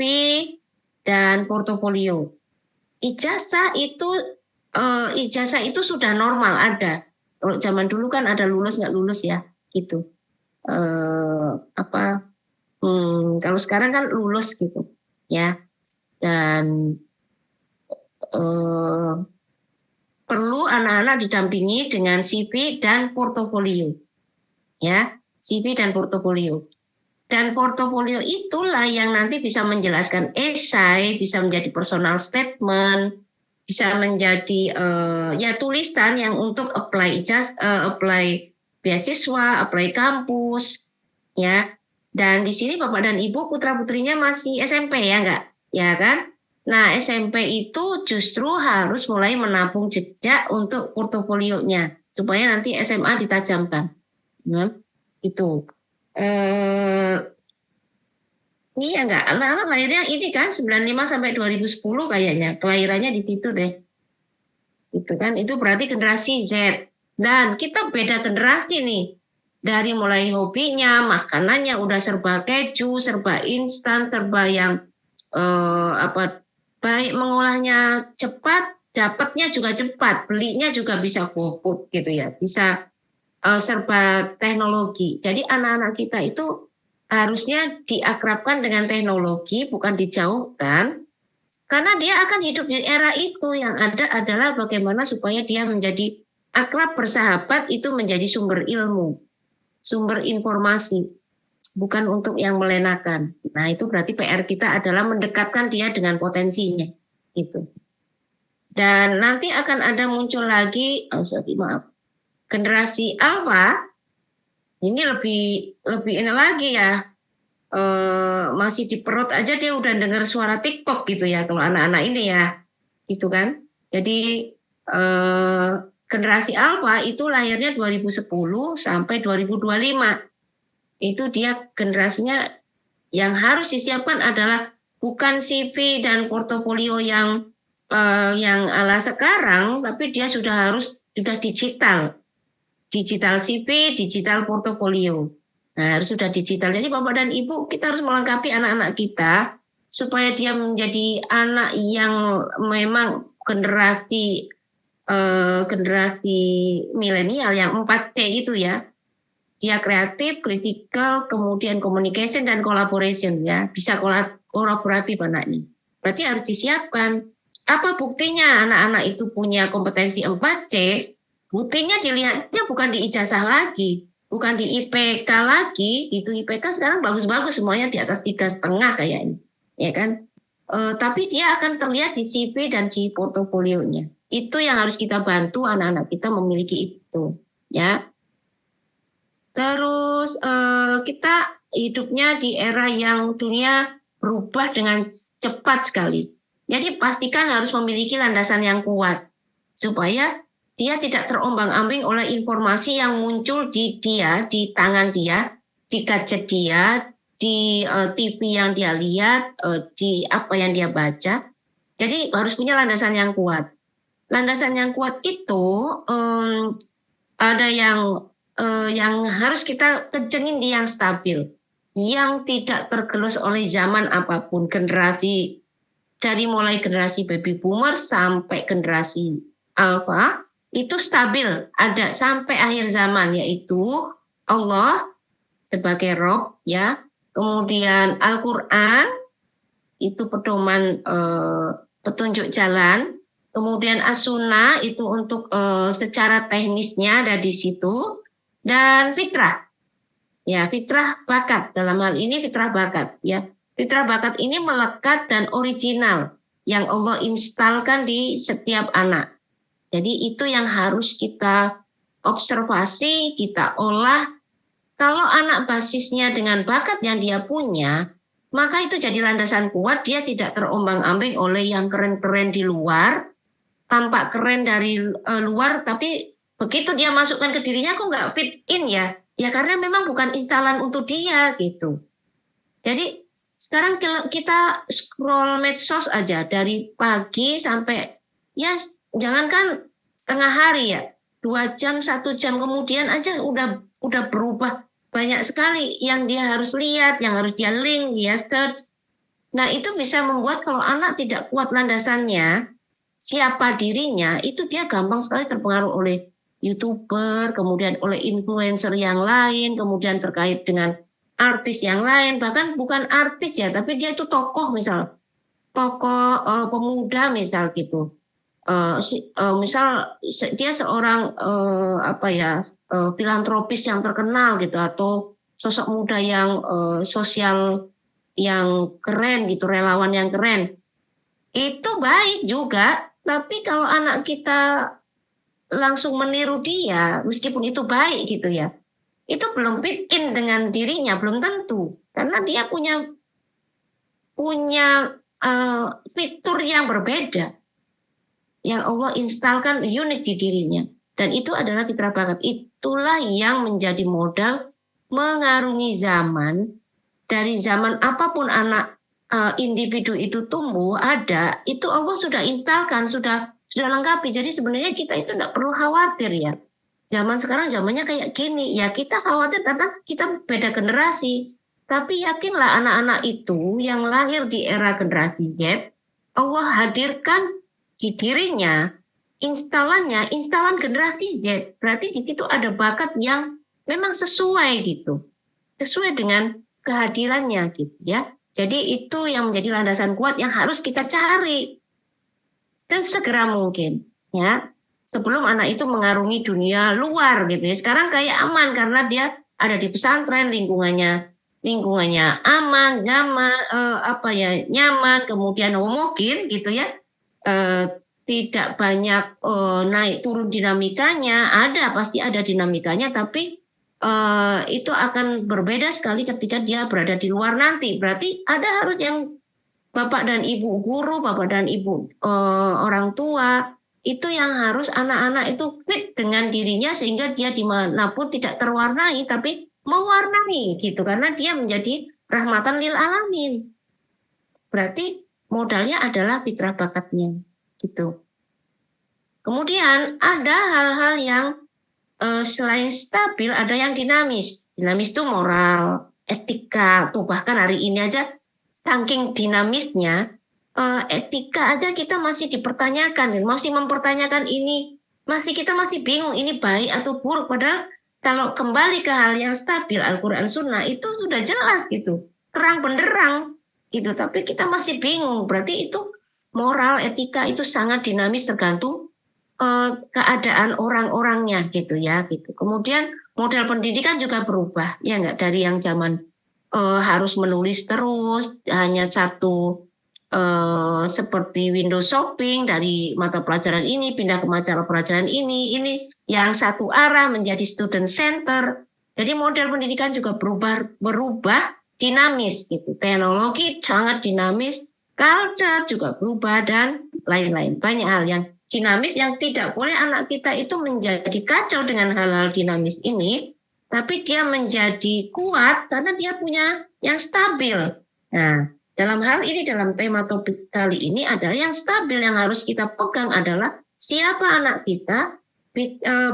dan portofolio. Ijazah itu sudah normal ada. Kalau zaman dulu kan ada lulus nggak lulus ya, gitu. Kalau sekarang kan lulus gitu, ya. Dan perlu anak-anak didampingi dengan CV dan portofolio, ya, CV dan portofolio. Dan portofolio itulah yang nanti bisa menjelaskan esai, bisa menjadi personal statement, bisa menjadi tulisan yang untuk apply beasiswa, apply kampus, ya. Dan di sini Bapak dan Ibu putra-putrinya masih SMP ya enggak? Ya kan? Nah, SMP itu justru harus mulai menabung jejak untuk portofolionya supaya nanti SMA ditajamkan. Nah, itu. Ini ya enggak, anak-anak lahirnya ini kan 95 sampai 2010 kayaknya, kelahirannya di situ deh. Itu kan, itu berarti generasi Z. Dan kita beda generasi nih. Dari mulai hobinya, makanannya udah serba keju, serba instan, serba yang baik mengolahnya cepat, dapatnya juga cepat, belinya juga bisa GoFood gitu ya, bisa serba teknologi. Jadi anak-anak kita itu harusnya diakrabkan dengan teknologi, bukan dijauhkan, karena dia akan hidup di era itu. Yang ada adalah bagaimana supaya dia menjadi akrab, bersahabat, itu menjadi sumber ilmu, sumber informasi, bukan untuk yang melenakan. Nah, itu berarti PR kita adalah mendekatkan dia dengan potensinya, gitu. Dan nanti akan ada muncul lagi, generasi Alpha. Ini lebih ini lagi ya, masih di perut aja dia udah dengar suara TikTok gitu ya, kalau anak-anak ini ya, gitu kan. Jadi generasi Alpha itu lahirnya 2010 sampai 2025. Itu dia generasinya yang harus disiapkan adalah bukan CV dan portofolio yang ala sekarang, tapi dia sudah digital. Digital CV, digital portofolio. Nah, harus sudah digital. Jadi Bapak dan Ibu, kita harus melengkapi anak-anak kita supaya dia menjadi anak yang memang generasi milenial yang 4C itu ya. Dia kreatif, critical, kemudian communication dan collaboration ya. Bisa kolaboratif anaknya. Berarti harus disiapkan. Apa buktinya anak-anak itu punya kompetensi 4C? Buktinya dilihatnya bukan di ijazah lagi, bukan di IPK lagi, itu IPK sekarang bagus-bagus semuanya di atas 3,5 kayaknya, ya kan? tapi dia akan terlihat di CV dan di portofolionya. Itu yang harus kita bantu anak-anak kita memiliki itu, ya. Terus kita hidupnya di era yang dunia berubah dengan cepat sekali. Jadi pastikan harus memiliki landasan yang kuat supaya dia tidak terombang-ambing oleh informasi yang muncul di dia, di tangan dia, di gadget dia, di TV yang dia lihat, di apa yang dia baca. Jadi harus punya landasan yang kuat. Landasan yang kuat itu ada yang harus kita kencengin di yang stabil, yang tidak tergerus oleh zaman apapun, generasi dari mulai generasi baby boomer sampai generasi alpha itu stabil ada sampai akhir zaman, yaitu Allah sebagai Rob, ya. Kemudian Al-Quran itu pedoman petunjuk jalan. Kemudian As-Sunnah itu untuk secara teknisnya ada di situ. Dan fitrah, ya, fitrah bakat, dalam hal ini fitrah bakat, ya. Fitrah bakat ini melekat dan original yang Allah instalkan di setiap anak. Jadi itu yang harus kita observasi, kita olah. Kalau anak basisnya dengan bakat yang dia punya, maka itu jadi landasan kuat. Dia tidak terombang-ambing oleh yang keren-keren di luar, tampak keren dari luar, tapi begitu dia masukkan ke dirinya kok nggak fit in, ya. Ya karena memang bukan instalan untuk dia gitu. Jadi sekarang kita scroll medsos aja dari pagi sampai, ya jangankan setengah hari, ya 2 jam 1 jam kemudian aja udah berubah banyak sekali yang dia harus lihat, yang harus dia link, dia search. Nah itu bisa membuat kalau anak tidak kuat landasannya, siapa dirinya, itu dia gampang sekali terpengaruh oleh YouTuber, kemudian oleh influencer yang lain, kemudian terkait dengan artis yang lain, bahkan bukan artis ya, tapi dia itu tokoh, misal tokoh pemuda misal gitu. Misal dia seorang filantropis yang terkenal gitu, atau sosok muda yang sosial yang keren gitu, relawan yang keren. Itu baik juga, tapi kalau anak kita langsung meniru dia, meskipun itu baik gitu ya, itu belum fit in dengan dirinya, belum tentu, karena dia punya fitur yang berbeda yang Allah instalkan unik di dirinya, dan itu adalah fitrah bakat. Itulah yang menjadi modal mengarungi zaman. Dari zaman apapun anak individu itu tumbuh ada, itu Allah sudah instalkan, sudah lengkapi. Jadi sebenarnya kita itu tidak perlu khawatir, ya. Zaman sekarang zamannya kayak gini, ya kita khawatir karena kita beda generasi. Tapi yakinlah anak-anak itu yang lahir di era generasi Z, Allah hadirkan di dirinya instalan generasi Z. Berarti di situ ada bakat yang memang sesuai gitu, sesuai dengan kehadirannya gitu, ya. Jadi itu yang menjadi landasan kuat yang harus kita cari dan segera mungkin, ya, sebelum anak itu mengarungi dunia luar gitu, ya. Sekarang kayak aman karena dia ada di pesantren, lingkungannya aman, zaman nyaman, kemudian homogen gitu, ya. Tidak banyak naik turun dinamikanya, pasti ada dinamikanya, tapi itu akan berbeda sekali ketika dia berada di luar nanti. Berarti harus yang bapak dan ibu guru, bapak dan ibu orang tua, itu yang harus anak-anak itu fit dengan dirinya sehingga dia dimanapun tidak terwarnai, tapi mewarnai gitu, karena dia menjadi rahmatan lil alamin. Berarti modalnya adalah fitrah bakatnya gitu. Kemudian ada hal-hal yang selain stabil, ada yang dinamis. Dinamis itu moral, etika, tuh bahkan hari ini aja saking dinamisnya, etika aja kita masih dipertanyakan, masih mempertanyakan ini, kita masih bingung ini baik atau buruk. Padahal kalau kembali ke hal yang stabil, Al-Quran Sunnah itu sudah jelas gitu, terang benderang gitu. Tapi kita masih bingung, berarti itu moral, etika itu sangat dinamis tergantung keadaan orang-orangnya gitu, ya gitu. Kemudian model pendidikan juga berubah, ya nggak, dari yang zaman harus menulis terus, hanya satu seperti window shopping dari mata pelajaran ini pindah ke mata pelajaran ini yang satu arah menjadi student center. Jadi model pendidikan juga berubah dinamis gitu. Teknologi sangat dinamis, culture juga berubah dan lain-lain. Banyak hal yang dinamis yang tidak boleh anak kita itu menjadi kacau dengan hal-hal dinamis ini, tapi dia menjadi kuat karena dia punya yang stabil. Nah, dalam hal ini, dalam tema topik kali ini adalah yang stabil yang harus kita pegang adalah siapa anak kita,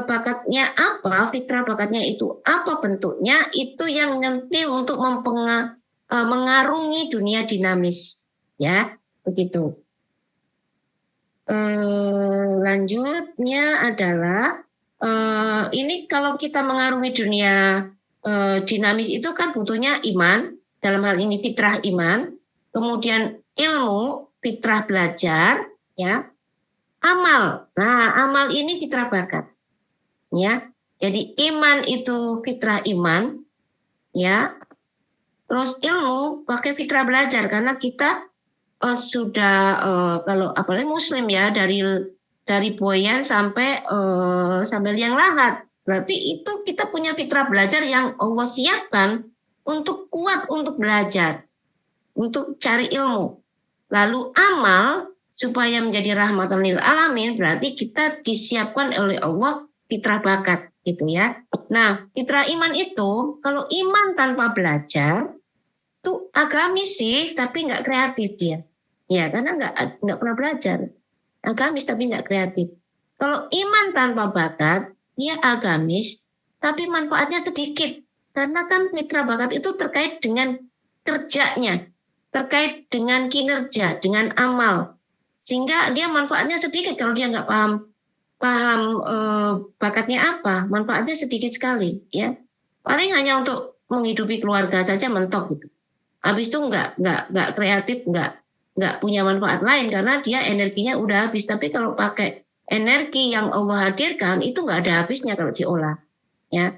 bakatnya apa, fitrah bakatnya itu apa bentuknya, itu yang nanti untuk mengarungi dunia dinamis. Ya, begitu. Lanjutnya adalah, ini kalau kita mengarungi dunia dinamis itu kan butuhnya iman, dalam hal ini fitrah iman, kemudian ilmu, fitrah belajar, ya, amal. Nah, amal ini fitrah bakat, ya. Jadi iman itu fitrah iman, ya. Terus ilmu pakai fitrah belajar karena kita sudah kalau apalagi Muslim ya dari boyan sampai liang lahat. Berarti itu kita punya fitrah belajar yang Allah siapkan untuk kuat untuk belajar, untuk cari ilmu. Lalu amal supaya menjadi rahmatan lil alamin berarti kita disiapkan oleh Allah fitrah bakat gitu ya. Nah, fitrah iman itu kalau iman tanpa belajar itu agamis sih tapi nggak kreatif dia. Ya, karena nggak pernah belajar. Agamis tapi nggak kreatif. Kalau iman tanpa bakat dia agamis tapi manfaatnya sedikit. Karena kan fitrah bakat itu terkait dengan kerjanya, terkait dengan kinerja, dengan amal, sehingga dia manfaatnya sedikit kalau dia nggak paham bakatnya apa, manfaatnya sedikit sekali, ya. Paling hanya untuk menghidupi keluarga saja mentok gitu. Habis itu nggak kreatif, nggak punya manfaat lain karena dia energinya udah habis. Tapi kalau pakai energi yang Allah hadirkan itu nggak ada habisnya kalau diolah, ya.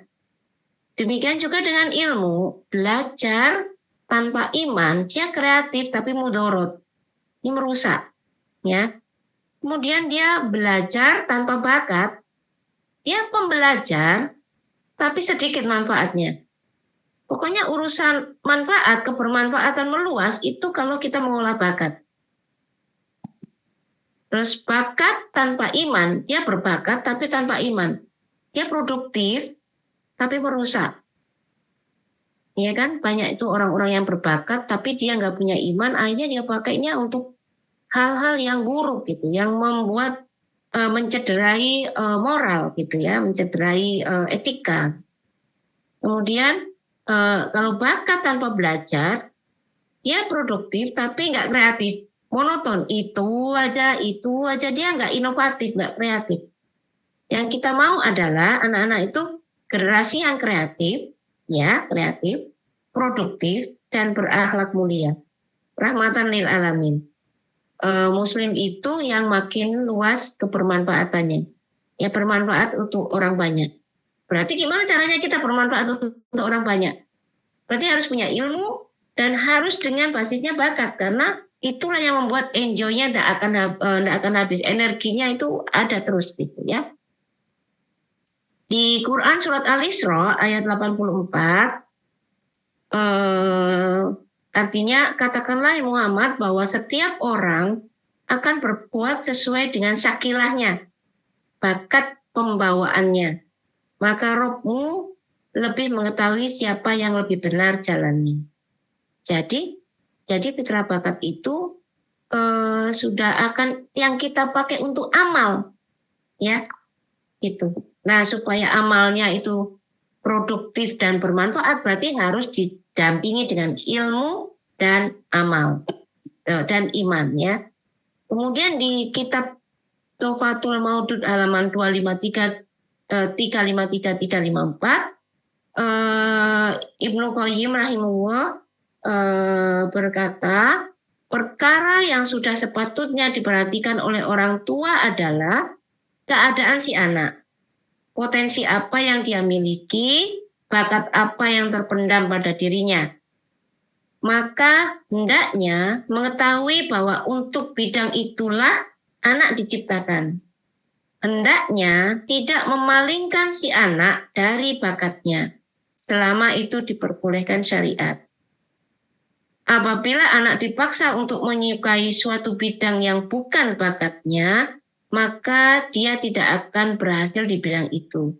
Demikian juga dengan ilmu, belajar tanpa iman, dia kreatif tapi mudorot. Ini merusak. Ya. Kemudian dia belajar tanpa bakat, dia pembelajar tapi sedikit manfaatnya. Pokoknya urusan manfaat, kebermanfaatan meluas itu kalau kita mengolah bakat. Terus bakat tanpa iman, dia berbakat tapi tanpa iman. Dia produktif tapi merusak. Ya kan, banyak itu orang-orang yang berbakat tapi dia nggak punya iman, akhirnya dia pakainya untuk hal-hal yang buruk gitu, yang membuat mencederai moral gitu ya, mencederai etika. Kemudian kalau bakat tanpa belajar, dia produktif tapi nggak kreatif, monoton, itu aja, dia nggak inovatif, nggak kreatif. Yang kita mau adalah anak-anak itu generasi yang kreatif, ya, kreatif, produktif, dan berakhlak mulia. Rahmatan lil alamin. Muslim itu yang makin luas kebermanfaatannya. Ya, bermanfaat untuk orang banyak. Berarti gimana caranya kita bermanfaat untuk orang banyak? Berarti harus punya ilmu dan harus dengan basisnya bakat. Karena itulah yang membuat enjoy-nya tidak akan habis. Energinya itu ada terus gitu ya. Di Quran surat Al-Isra ayat 84, artinya katakanlah Muhammad bahwa setiap orang akan berbuat sesuai dengan sakilahnya, bakat pembawaannya. Maka Rabb-Mu lebih mengetahui siapa yang lebih benar jalannya. Jadi fitrah bakat itu sudah akan yang kita pakai untuk amal, ya, gitu. Nah, supaya amalnya itu produktif dan bermanfaat, berarti harus didampingi dengan ilmu dan amal dan iman, ya. Kemudian di kitab Tuhfatul Maudud halaman 253, 353, 354, Ibnu Qayyim rahimahullah berkata, perkara yang sudah sepatutnya diperhatikan oleh orang tua adalah keadaan si anak. Potensi apa yang dia miliki, bakat apa yang terpendam pada dirinya. maka hendaknya mengetahui bahwa untuk bidang itulah anak diciptakan. Hendaknya tidak memalingkan si anak dari bakatnya, selama itu diperbolehkan syariat. Apabila anak dipaksa untuk menyukai suatu bidang yang bukan bakatnya, maka dia tidak akan berhasil di bidang itu.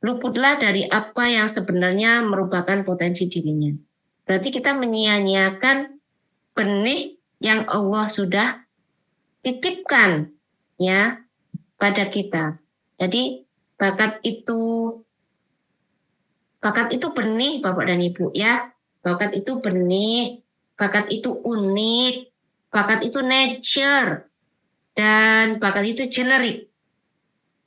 Luputlah dari apa yang sebenarnya merupakan potensi dirinya. Berarti kita menyia-nyiakan benih yang Allah sudah titipkan ya pada kita. Jadi bakat itu benih Bapak dan Ibu ya. Bakat itu benih, bakat itu unik, bakat itu nature, dan bakat itu generik.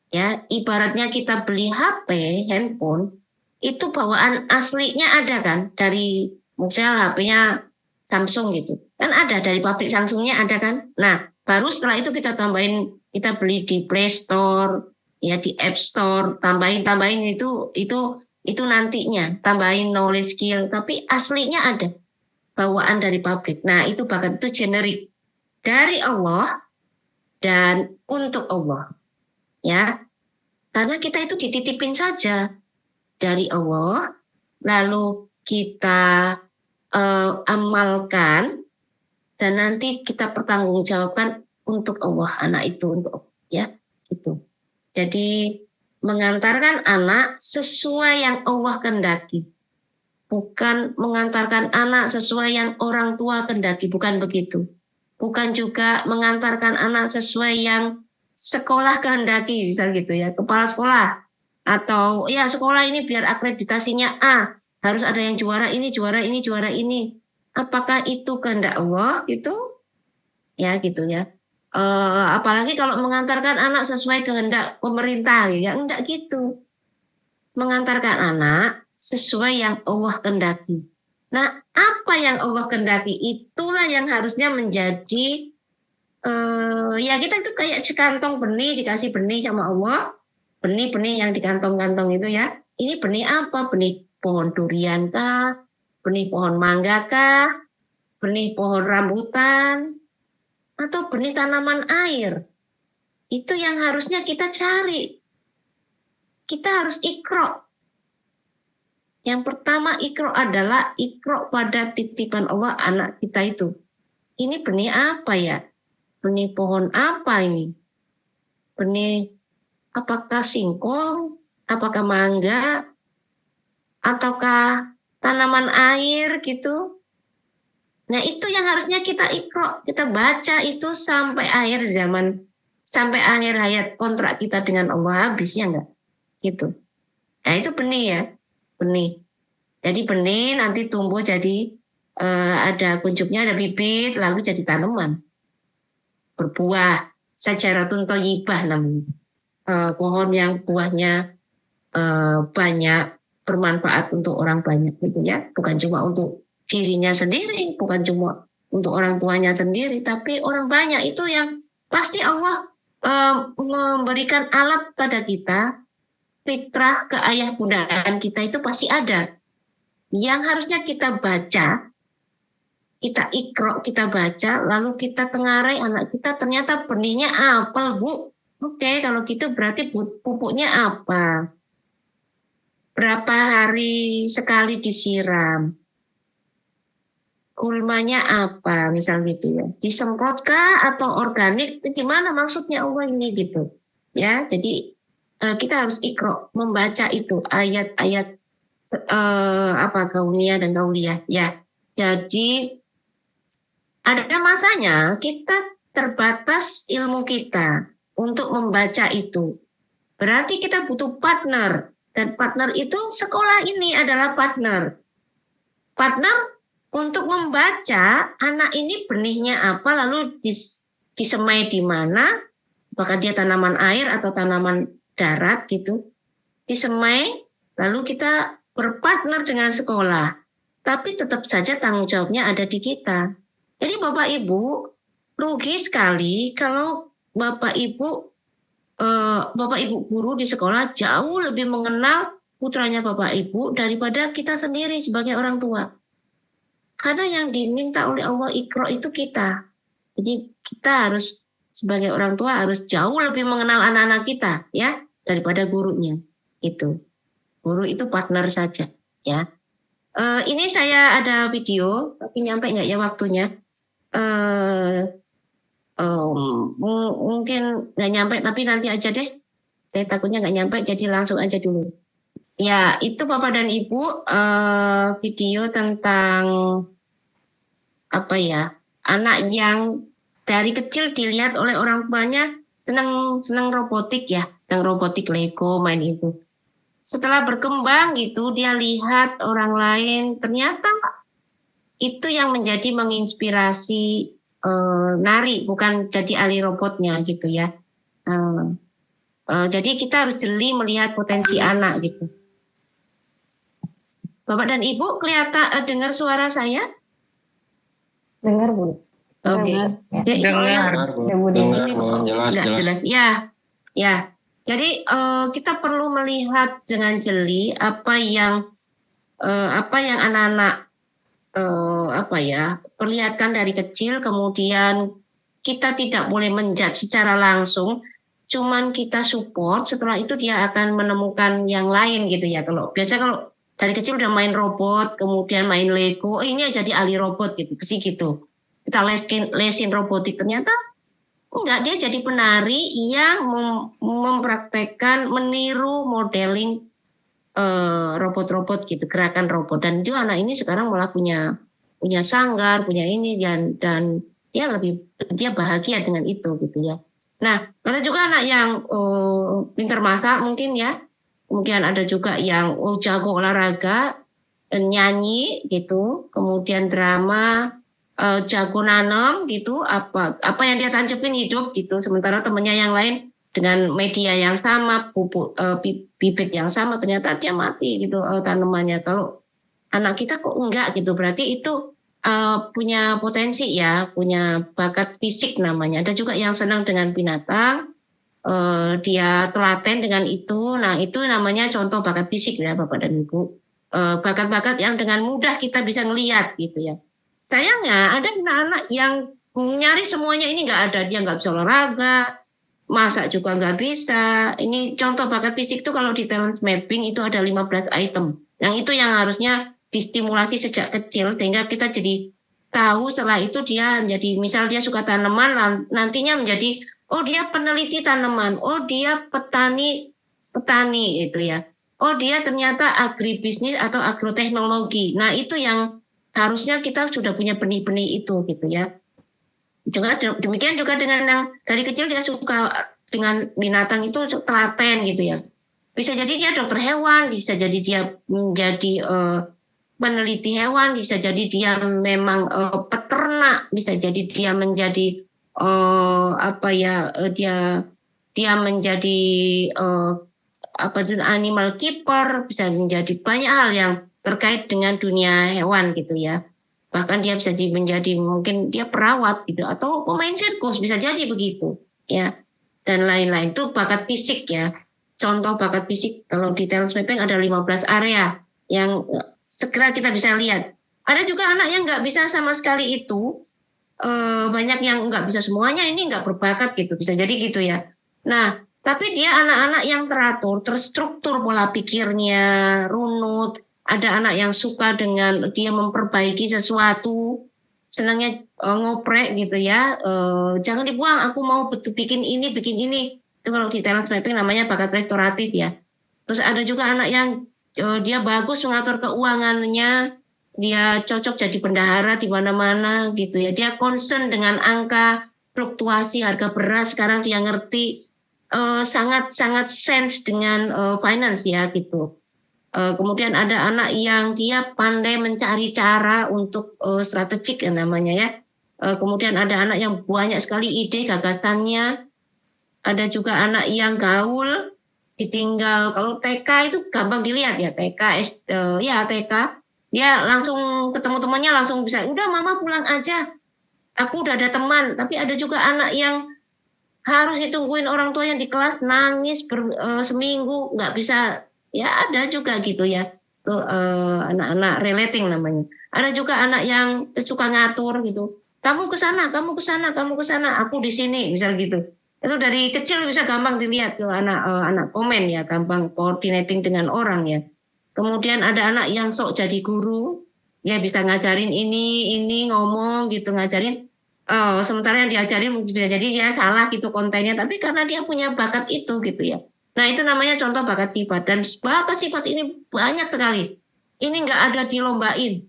Ya, ibaratnya kita beli HP, handphone, itu bawaan aslinya ada kan dari misalnya HP-nya Samsung gitu. Kan ada dari pabrik Samsungnya ada kan. Nah, baru setelah itu kita tambahin, kita beli di Play Store, ya di App Store, tambahin itu nantinya, tambahin knowledge skill, tapi aslinya ada bawaan dari pabrik. Nah, itu bakat itu generik dari Allah dan untuk Allah. Ya, karena kita itu dititipin saja dari Allah, lalu kita amalkan dan nanti kita pertanggungjawabkan untuk Allah, anak itu untuk ya gitu. Jadi mengantarkan anak sesuai yang Allah kehendaki, bukan mengantarkan anak sesuai yang orang tua kehendaki, bukan begitu. Bukan juga mengantarkan anak sesuai yang sekolah kehendaki, misal gitu ya, kepala sekolah atau ya sekolah ini biar akreditasinya A, harus ada yang juara ini, juara ini, juara ini. Apakah itu kehendak Allah gitu? Ya gitu ya. Apalagi kalau mengantarkan anak sesuai kehendak pemerintah, ya enggak gitu. Mengantarkan anak sesuai yang Allah kehendaki. Nah, apa yang Allah kehendaki itulah yang harusnya menjadi ya kita itu kayak sekantong benih, dikasih benih sama Allah, benih-benih yang di kantong-kantong itu ya. Ini benih apa? Benih pohon durian kah? Benih pohon mangga kah? Benih pohon rambutan? Atau benih tanaman air? Itu yang harusnya kita cari. Kita harus ikro. Yang pertama ikro adalah ikro pada titipan Allah anak kita itu. Ini benih apa ya? Benih pohon apa ini? Benih apakah singkong? Apakah mangga? Ataukah tanaman air gitu? Nah itu yang harusnya kita ikro, kita baca itu sampai akhir zaman, sampai akhir hayat kontrak kita dengan Allah habis ya enggak? Gitu. Nah itu benih ya, benih. Jadi benih nanti tumbuh jadi ada kunjupnya, ada bibit, lalu jadi tanaman. Berbuah, syajaratun thayyibah namanya. Pohon yang buahnya banyak, bermanfaat untuk orang banyak gitu ya. Bukan cuma untuk dirinya sendiri, bukan cuma untuk orang tuanya sendiri, tapi orang banyak. Itu yang pasti Allah memberikan alat pada kita, fitrah ke ayah bundaan kita itu pasti ada. Yang harusnya kita baca, kita ikro, kita baca, lalu kita tengarai anak kita, ternyata benihnya apel, Bu. Oke, kalau gitu berarti pupuknya apa? Berapa hari sekali disiram? Ulmanya apa? Misal gitu ya. Disemprotkah atau organik? Gimana maksudnya Allah ini gitu. Ya, jadi kita harus ikro, membaca itu ayat-ayat kauniyah dan kauliyah. Ya, jadi ada masanya kita terbatas ilmu kita untuk membaca itu. Berarti kita butuh partner. Dan partner itu sekolah ini adalah partner. Partner untuk membaca anak ini benihnya apa, lalu disemai di mana, apakah dia tanaman air atau tanaman darat gitu. Disemai, lalu kita berpartner dengan sekolah. Tapi tetap saja tanggung jawabnya ada di kita. Jadi Bapak Ibu, rugi sekali kalau Bapak Ibu guru di sekolah jauh lebih mengenal putranya Bapak Ibu daripada kita sendiri sebagai orang tua. Karena yang diminta oleh Allah Iqra itu kita. Jadi kita harus sebagai orang tua harus jauh lebih mengenal anak-anak kita ya daripada gurunya. Itu. Guru itu partner saja ya. Ini saya ada video, tapi nyampe nggak ya waktunya? Mungkin nggak nyampe, tapi nanti aja deh. Saya takutnya nggak nyampe, jadi langsung aja dulu. Ya, itu Bapak dan Ibu video tentang apa ya, anak yang dari kecil dilihat oleh orang tuanya senang robotik ya, senang robotik Lego, main itu. Setelah berkembang gitu, dia lihat orang lain, ternyata itu yang menjadi menginspirasi nari, bukan jadi ahli robotnya gitu ya. Jadi kita harus jeli melihat potensi anak gitu. Bapak dan Ibu kelihatan dengar suara saya? Dengar, Bu. Oke. Dengar, Bu. Jelas. Ya. Jadi kita perlu melihat dengan jeli apa yang anak-anak perlihatkan dari kecil, kemudian kita tidak boleh menjudge secara langsung, cuman kita support. Setelah itu dia akan menemukan yang lain gitu ya. Kalau dari kecil udah main robot, kemudian main Lego, ini jadi ahli robot gitu, gitu. Kita lesin robotik, ternyata enggak, dia jadi penari yang mempraktekkan, meniru modeling robot-robot gitu, gerakan robot. Dan dia anak ini sekarang malah punya sanggar, punya ini, dan dia bahagia dengan itu gitu ya. Nah, ada juga anak yang pintar masak mungkin ya. Kemudian ada juga yang jago olahraga, nyanyi gitu, kemudian drama, jago nanam gitu, apa yang dia tancepin hidup gitu. Sementara temannya yang lain dengan media yang sama, pupuk bibit yang sama, ternyata dia mati gitu tanamannya. Kalau anak kita kok enggak gitu, berarti itu punya potensi ya, punya bakat fisik namanya. Ada juga yang senang dengan binatang, dia telaten dengan itu. Nah, itu namanya contoh bakat fisik ya Bapak dan Ibu. Bakat-bakat yang dengan mudah kita bisa ngelihat gitu ya. Sayangnya ada anak-anak yang nyaris semuanya ini nggak ada. Dia nggak bisa olahraga, masak juga nggak bisa. Ini contoh bakat fisik itu kalau di talent mapping itu ada 15 item. Yang itu yang harusnya distimulasi sejak kecil sehingga kita jadi tahu. Setelah itu dia menjadi, misal dia suka tanaman, nantinya menjadi oh dia peneliti tanaman, oh dia petani gitu ya. Oh dia ternyata agribisnis atau agroteknologi. Nah itu yang harusnya kita sudah punya benih-benih itu gitu ya. Juga demikian juga dengan yang dari kecil dia suka dengan binatang itu telaten gitu ya. Bisa jadi dia dokter hewan, bisa jadi dia menjadi peneliti hewan, bisa jadi dia memang peternak, bisa jadi dia menjadi dia menjadi animal keeper, bisa menjadi banyak hal yang terkait dengan dunia hewan gitu ya. Bahkan dia bisa menjadi mungkin dia perawat gitu, atau pemain sirkus, bisa jadi begitu ya, dan lain-lain. Itu bakat fisik ya. Contoh bakat fisik kalau di talent mapping ada 15 area yang segera kita bisa lihat. Ada juga anak yang nggak bisa sama sekali itu, banyak yang nggak bisa semuanya, ini nggak berbakat gitu, bisa jadi gitu ya. Nah, tapi dia anak-anak yang teratur, terstruktur pola pikirnya, runut. Ada anak yang suka dengan dia memperbaiki sesuatu, senangnya ngoprek gitu ya. Jangan dibuang, aku mau bikin ini. Itu kalau di talent mapping namanya bakat restoratif ya. Terus ada juga anak yang dia bagus mengatur keuangannya, dia cocok jadi bendahara di mana-mana gitu ya. Dia concern dengan angka, fluktuasi harga beras, sekarang dia ngerti, sangat sense dengan finance ya gitu. Kemudian ada anak yang dia pandai mencari cara untuk strategik ya namanya ya. Kemudian ada anak yang banyak sekali ide gagasannya. Ada juga anak yang gaul, ditinggal. Kalau TK itu gampang dilihat ya, TK dia langsung ketemu temannya langsung bisa, udah mama pulang aja, aku udah ada teman. Tapi ada juga anak yang harus ditungguin orang tua yang di kelas, nangis seminggu nggak bisa. Ya ada juga gitu ya. itu anak-anak relating namanya. Ada juga anak yang suka ngatur gitu. Kamu ke sana, kamu ke sana, kamu ke sana, aku di sini, misal gitu. Itu dari kecil bisa gampang dilihat tuh anak komen ya, gampang coordinating dengan orang ya. Kemudian ada anak yang sok jadi guru, ya bisa ngajarin ini ngomong gitu, ngajarin. Sementara yang diajarin bisa jadi dia salah gitu kontennya, tapi karena dia punya bakat itu gitu ya. Nah itu namanya contoh bakat sifat, dan bakat sifat ini banyak sekali. Ini nggak ada dilombain,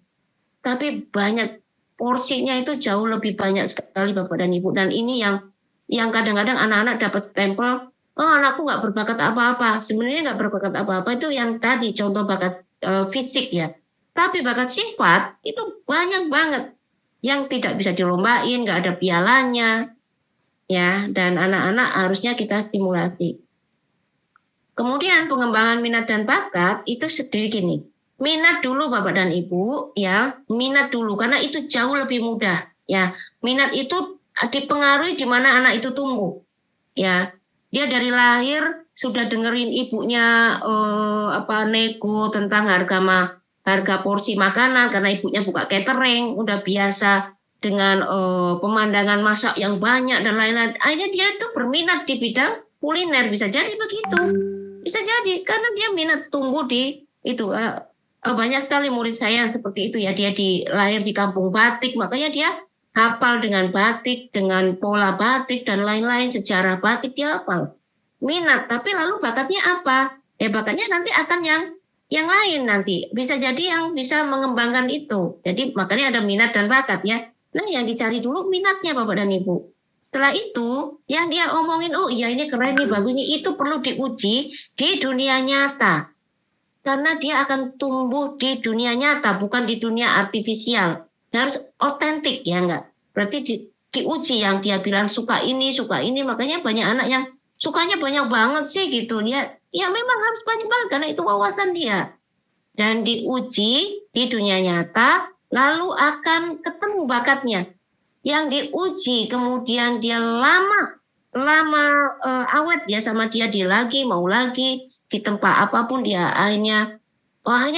tapi banyak, porsinya itu jauh lebih banyak sekali Bapak dan Ibu. Dan ini yang kadang-kadang anak-anak dapat stempel, oh anakku nggak berbakat apa-apa. Sebenarnya nggak berbakat apa-apa itu yang tadi contoh bakat fisik ya. Tapi bakat sifat itu banyak banget yang tidak bisa dilombain, nggak ada pialanya, ya. Dan anak-anak harusnya kita stimulasi. Kemudian pengembangan minat dan bakat itu sendiri gini. Minat dulu Bapak dan Ibu, ya. Minat dulu karena itu jauh lebih mudah, ya. Minat itu dipengaruhi di mana anak itu tumbuh, ya. Dia dari lahir sudah dengerin ibunya nego tentang harga porsi makanan karena ibunya buka catering, udah biasa dengan pemandangan masak yang banyak dan lain-lain. Akhirnya dia itu berminat di bidang kuliner, bisa jadi begitu. Bisa jadi karena dia minat tumbuh di itu. Banyak sekali murid saya yang seperti itu ya, dia lahir di kampung batik, makanya dia hafal dengan batik, dengan pola batik dan lain-lain, sejarah batik dia hafal. Minat, tapi lalu bakatnya apa? Ya bakatnya nanti akan yang lain nanti. Bisa jadi yang bisa mengembangkan itu. Jadi makanya ada minat dan bakat ya. Nah yang dicari dulu minatnya Bapak dan Ibu. Setelah itu yang dia omongin, oh iya ini keren, ini bagus, ini itu perlu diuji di dunia nyata. Karena dia akan tumbuh di dunia nyata, bukan di dunia artifisial. Harus otentik ya enggak. Berarti diuji yang dia bilang suka ini, makanya banyak anak yang sukanya banyak banget sih gitu. Ya memang harus banyak banget karena itu wawasan dia. Dan diuji di dunia nyata, lalu akan ketemu bakatnya. Yang diuji kemudian dia lama awet ya sama dia mau lagi di tempat apapun dia akhirnya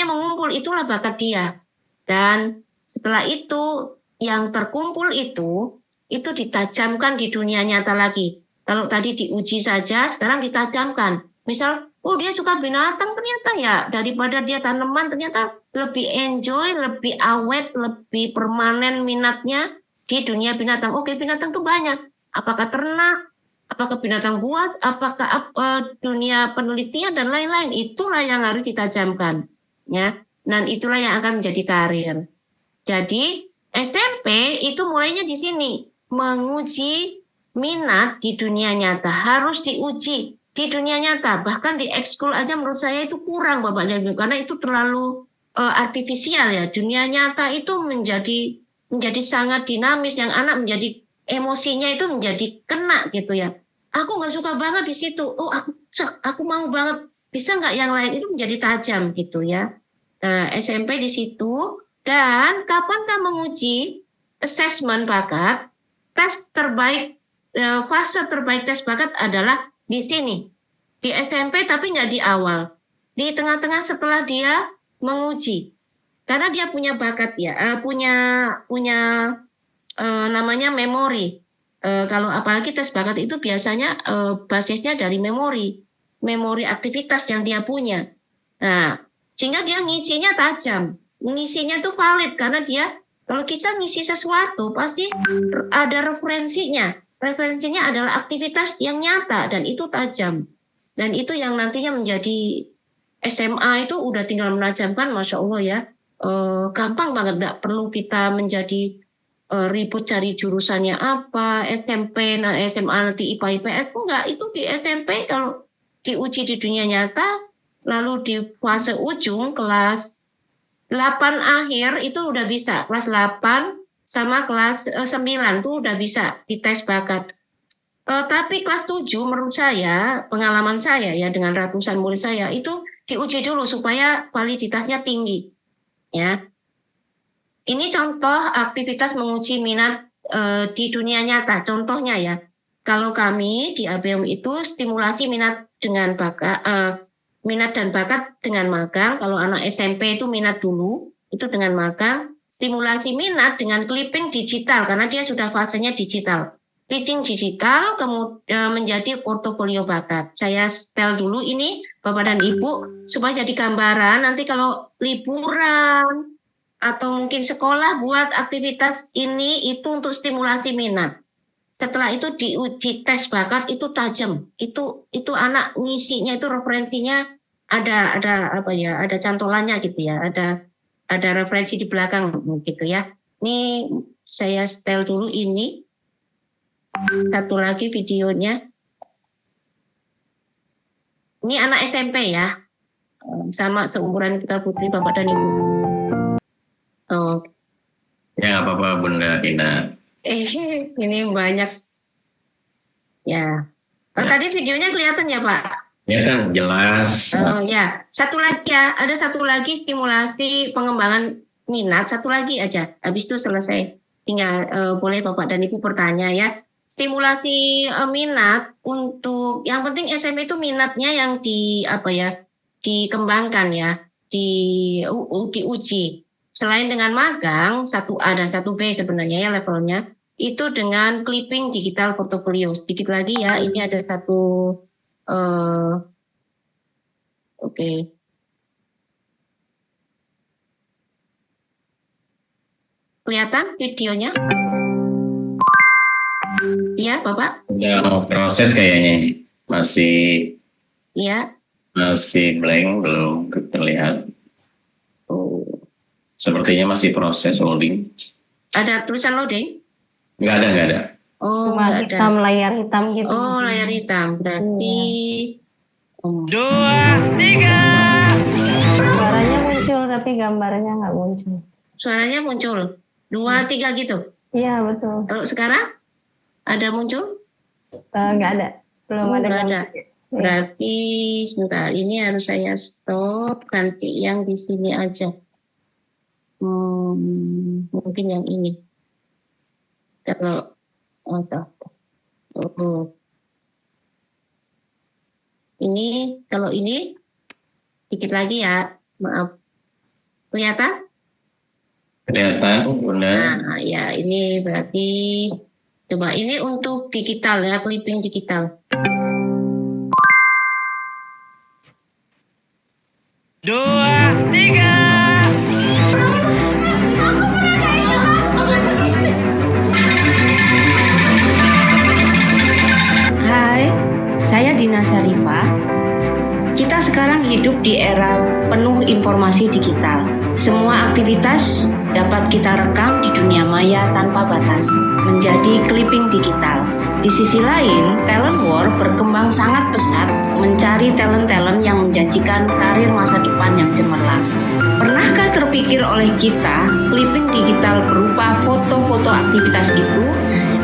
mengumpul, itulah bakat dia. Dan setelah itu yang terkumpul itu ditajamkan di dunia nyata lagi. Kalau tadi diuji saja, sekarang ditajamkan. Misal, oh dia suka binatang ternyata ya, daripada dia tanaman ternyata lebih enjoy, lebih awet, lebih permanen minatnya di dunia binatang. Oke, binatang itu banyak. Apakah ternak, apakah binatang buas, apakah dunia penelitian dan lain-lain. Itulah yang harus ditajamkan, ya. Dan itulah yang akan menjadi karir. Jadi SMP itu mulainya di sini, menguji minat di dunia nyata, harus diuji di dunia nyata. Bahkan di ekskul aja menurut saya itu kurang Bapak dan Ibu, karena itu terlalu artifisial ya. Dunia nyata itu menjadi sangat dinamis, yang anak menjadi emosinya itu menjadi kena gitu ya. Aku nggak suka banget di situ. Oh aku mau banget. Bisa nggak yang lain, itu menjadi tajam gitu ya. Nah, SMP di situ. Dan kapankah menguji asesmen bakat? Tes terbaik, fase terbaik tes bakat adalah di sini, di SMP, tapi nggak di awal, di tengah-tengah setelah dia menguji. Karena dia punya bakat ya, punya namanya memori. Kalau apalagi tes bakat itu biasanya basisnya dari memori aktivitas yang dia punya. Nah, sehingga dia ngisinya tajam, ngisinya itu valid karena dia, kalau kita ngisi sesuatu pasti ada referensinya. Referensinya adalah aktivitas yang nyata dan itu tajam. Dan itu yang nantinya menjadi SMA itu udah tinggal menajamkan, Masya Allah ya. Gampang banget, nggak perlu kita menjadi ribut cari jurusannya apa, SMP, SMA nanti IPA, IPS, enggak. Itu di SMP kalau diuji di dunia nyata, lalu di fase ujung kelas 8 akhir itu udah bisa, kelas 8 sama kelas 9 tuh udah bisa dites bakat. Tapi kelas 7 menurut saya, pengalaman saya ya dengan ratusan murid saya, itu diuji dulu supaya validitasnya tinggi. Ya. Ini contoh aktivitas menguji minat di dunia nyata. Contohnya ya, kalau kami di ABM itu stimulasi minat dengan bakat, minat dan bakat dengan magang. Kalau anak SMP itu minat dulu, itu dengan magang. Stimulasi minat dengan clipping digital, karena dia sudah fasenya digital. Clipping digital kemudian menjadi portofolio bakat. Saya setel dulu ini, Bapak dan Ibu, supaya jadi gambaran. Nanti kalau liburan atau mungkin sekolah buat aktivitas ini, itu untuk stimulasi minat. Setelah itu diuji tes bakat itu tajam. Itu anak ngisinya itu referensinya ada apa ya? Ada cantolannya gitu ya. Ada referensi di belakang gitu ya. Ini saya setel dulu ini. Satu lagi videonya. Ini anak SMP ya. Sama seumuran kita Putri, Bapak dan Ibu. Oh. Ya, nggak apa-apa Bunda Tina. Ini banyak. Ya. Tadi videonya kelihatan ya, Pak? Ya kan, jelas. Oh ya. Satu lagi ya. Ada satu lagi stimulasi pengembangan minat. Satu lagi aja. Habis itu selesai. Tinggal boleh Bapak dan Ibu bertanya ya. Stimulasi minat untuk yang penting SMP itu minatnya yang dikembangkan ya, diuji. Selain dengan magang 1A dan 1B sebenarnya ya levelnya, itu dengan clipping digital portfolio. Sedikit lagi ya, ini ada satu oke. Kelihatan videonya? Iya, Bapak? Udah mau proses kayaknya ini. Iya. Masih blank, belum terlihat. Oh. Sepertinya masih proses loading. Ada tulisan loading? Nggak ada. Oh, Cuma nggak ada. hitam, layar hitam gitu. Oh, layar hitam. Berarti Suaranya muncul tapi gambarnya nggak muncul. suaranya muncul. 2, 3 gitu. Iya, betul. Kalau sekarang ada muncul? Nggak ada. Belum Oh, ada. nggak ada. gambar. Berarti sebentar, ini harus saya stop, ganti yang di sini aja. Mungkin yang ini. Kalau ini, kalau ini dikit lagi ya, maaf. Kelihatan? Kelihatan, Bunda. Nah, ya ini berarti coba ini untuk digital ya, clipping digital. Hai, saya Dina Syarifah. Kita sekarang hidup di era penuh informasi digital. Semua aktivitas dapat kita rekam di dunia maya tanpa batas, menjadi clipping digital. Di sisi lain, talent war berkembang sangat pesat, mencari talent-talent yang menjanjikan karir masa depan yang cemerlang. Pernahkah terpikir oleh kita, clipping digital berupa foto-foto aktivitas itu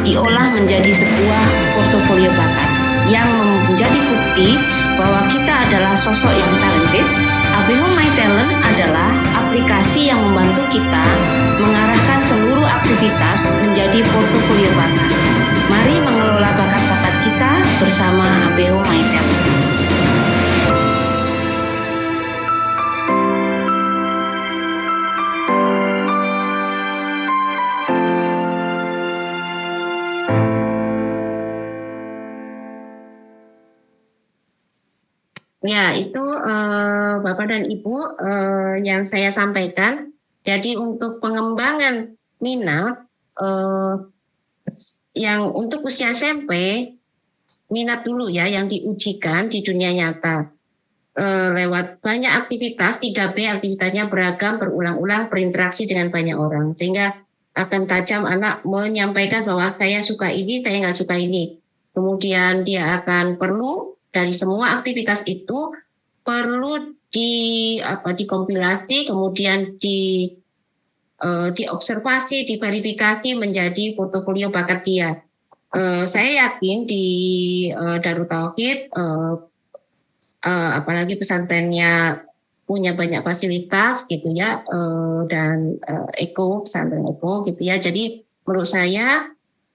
diolah menjadi sebuah portofolio bakat yang menjadi bukti bahwa kita adalah sosok yang talented? ABHO My Talent adalah aplikasi yang membantu kita mengarahkan seluruh aktivitas menjadi portofolio bakat. Mari mengelola bakat-bakat kita bersama ABHO My Talent. Ya, itu Bapak dan Ibu yang saya sampaikan. Jadi untuk pengembangan minat yang untuk usia SMP, minat dulu ya yang diujikan di dunia nyata. Lewat banyak aktivitas, 3B aktivitasnya beragam, berulang-ulang, berinteraksi dengan banyak orang. Sehingga akan tajam anak menyampaikan bahwa saya suka ini, saya nggak suka ini. Kemudian dia akan perlu dari semua aktivitas itu perlu dikompilasi, kemudian diobservasi, diverifikasi menjadi portofolio bakat dia. Saya yakin di Darut Tauhid, apalagi pesantrennya punya banyak fasilitas gitu ya, dan pesantren Eko gitu ya. Jadi menurut saya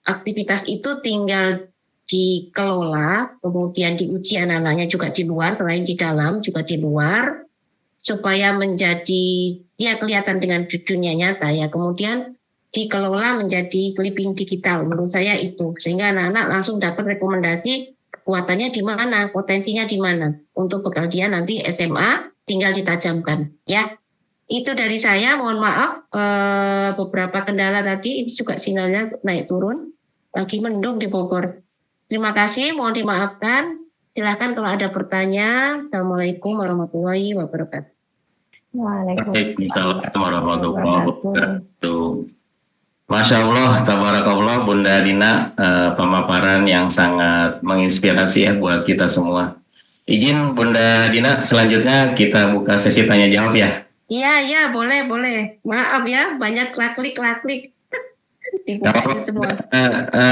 aktivitas itu tinggal dikelola, kemudian diuji anak-anaknya juga di luar, selain di dalam juga di luar, supaya menjadi dia kelihatan dengan dunia nyata ya. Kemudian dikelola menjadi clipping digital, menurut saya itu, sehingga anak-anak langsung dapat rekomendasi kekuatannya di mana, potensinya di mana, untuk bekal dia nanti SMA tinggal ditajamkan ya. Itu dari saya, mohon maaf beberapa kendala tadi, ini juga sinyalnya naik turun, lagi mendung di Bogor. Terima kasih, mohon dimaafkan. Silahkan kalau ada pertanyaan. Assalamualaikum warahmatullahi wabarakatuh. Waalaikumsalam warahmatullahi wabarakatuh. Masya Allah, tabarakallah Bunda Dina, pemaparan yang sangat menginspirasi ya buat kita semua. Izin Bunda Dina, selanjutnya kita buka sesi tanya jawab ya. Iya, boleh. Maaf ya, banyak klik-klik. Dibukain semua.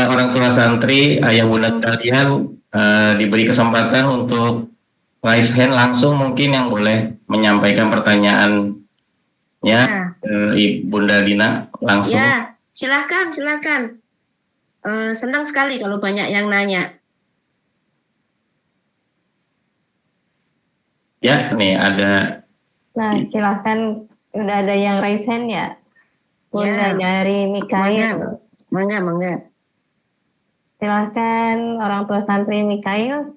Orang tua santri, ayah bunda sekalian, diberi kesempatan untuk raise hand langsung, mungkin yang boleh menyampaikan pertanyaannya Bunda Dina langsung. Ya. Silakan. Senang sekali kalau banyak yang nanya. Ya, nih ada. Nah, silakan, udah ada yang raise hand ya? Bunda dari Mikail. Mangga. Silakan orang tua santri Mikail.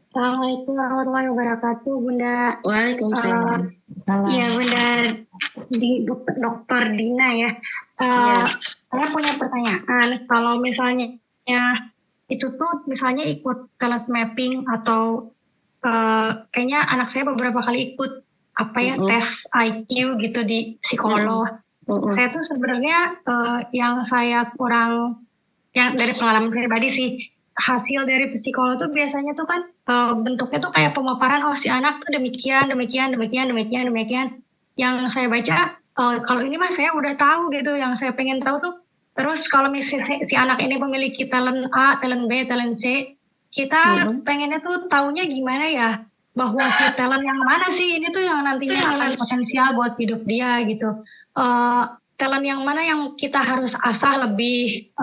Assalamualaikum warahmatullahi wabarakatuh, Bunda. Waalaikumsalam. Iya, Bunda Dokter Dina ya. Saya punya pertanyaan, kalau misalnya itu tuh misalnya ikut talent mapping atau kayaknya anak saya beberapa kali ikut tes IQ gitu di psikolog. Saya tuh sebenarnya yang saya kurang, yang dari pengalaman pribadi sih, hasil dari psikolog tuh biasanya tuh kan bentuknya tuh kayak pemaparan, oh si anak tuh demikian. Yang saya baca, kalau ini mah saya udah tahu gitu, yang saya pengen tahu tuh, terus kalau misalnya si anak ini memiliki talent A, talent B, talent C, kita pengennya tuh taunya gimana ya, bahwa si talent yang mana sih ini tuh yang nantinya akan potensial buat hidup dia gitu. Talent yang mana yang kita harus asah lebih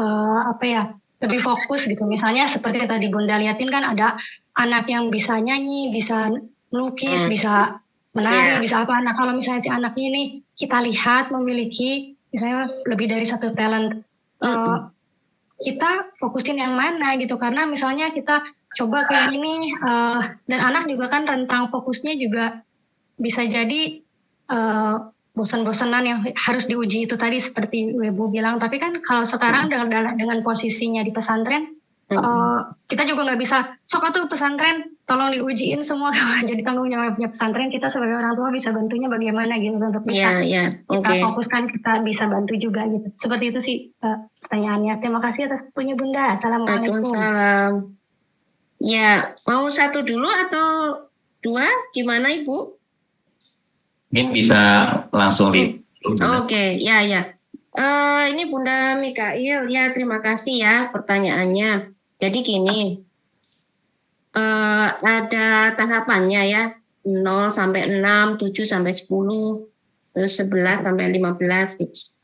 lebih fokus gitu. Misalnya seperti tadi Bunda liatin kan ada anak yang bisa nyanyi, bisa melukis, bisa menari, bisa apa. Nah kalau misalnya si anak ini kita lihat memiliki misalnya lebih dari satu talent, kita fokusin yang mana gitu. Karena misalnya kita coba kayak gini, dan anak juga kan rentang fokusnya juga bisa jadi bosan-bosanan yang harus diuji itu tadi seperti Ibu bilang. Tapi kan kalau sekarang dengan posisinya di pesantren, kita juga nggak bisa sok tuh pesantren tolong diujiin semua jadi tanggung jawabnya pesantren. Kita sebagai orang tua bisa bantunya bagaimana gitu untuk bisa kita fokuskan, kita bisa bantu juga gitu. Seperti itu sih pertanyaannya. Terima kasih atas punya Bunda. Assalamualaikum. Waalaikumsalam. Ya, mau satu dulu atau dua? Gimana Ibu? Mungkin bisa langsung Oke, ya. Ini Bunda Mikail, ya terima kasih ya pertanyaannya. Jadi gini, ada tahapannya ya, 0 sampai 6, 7 sampai 10, 11 sampai 15.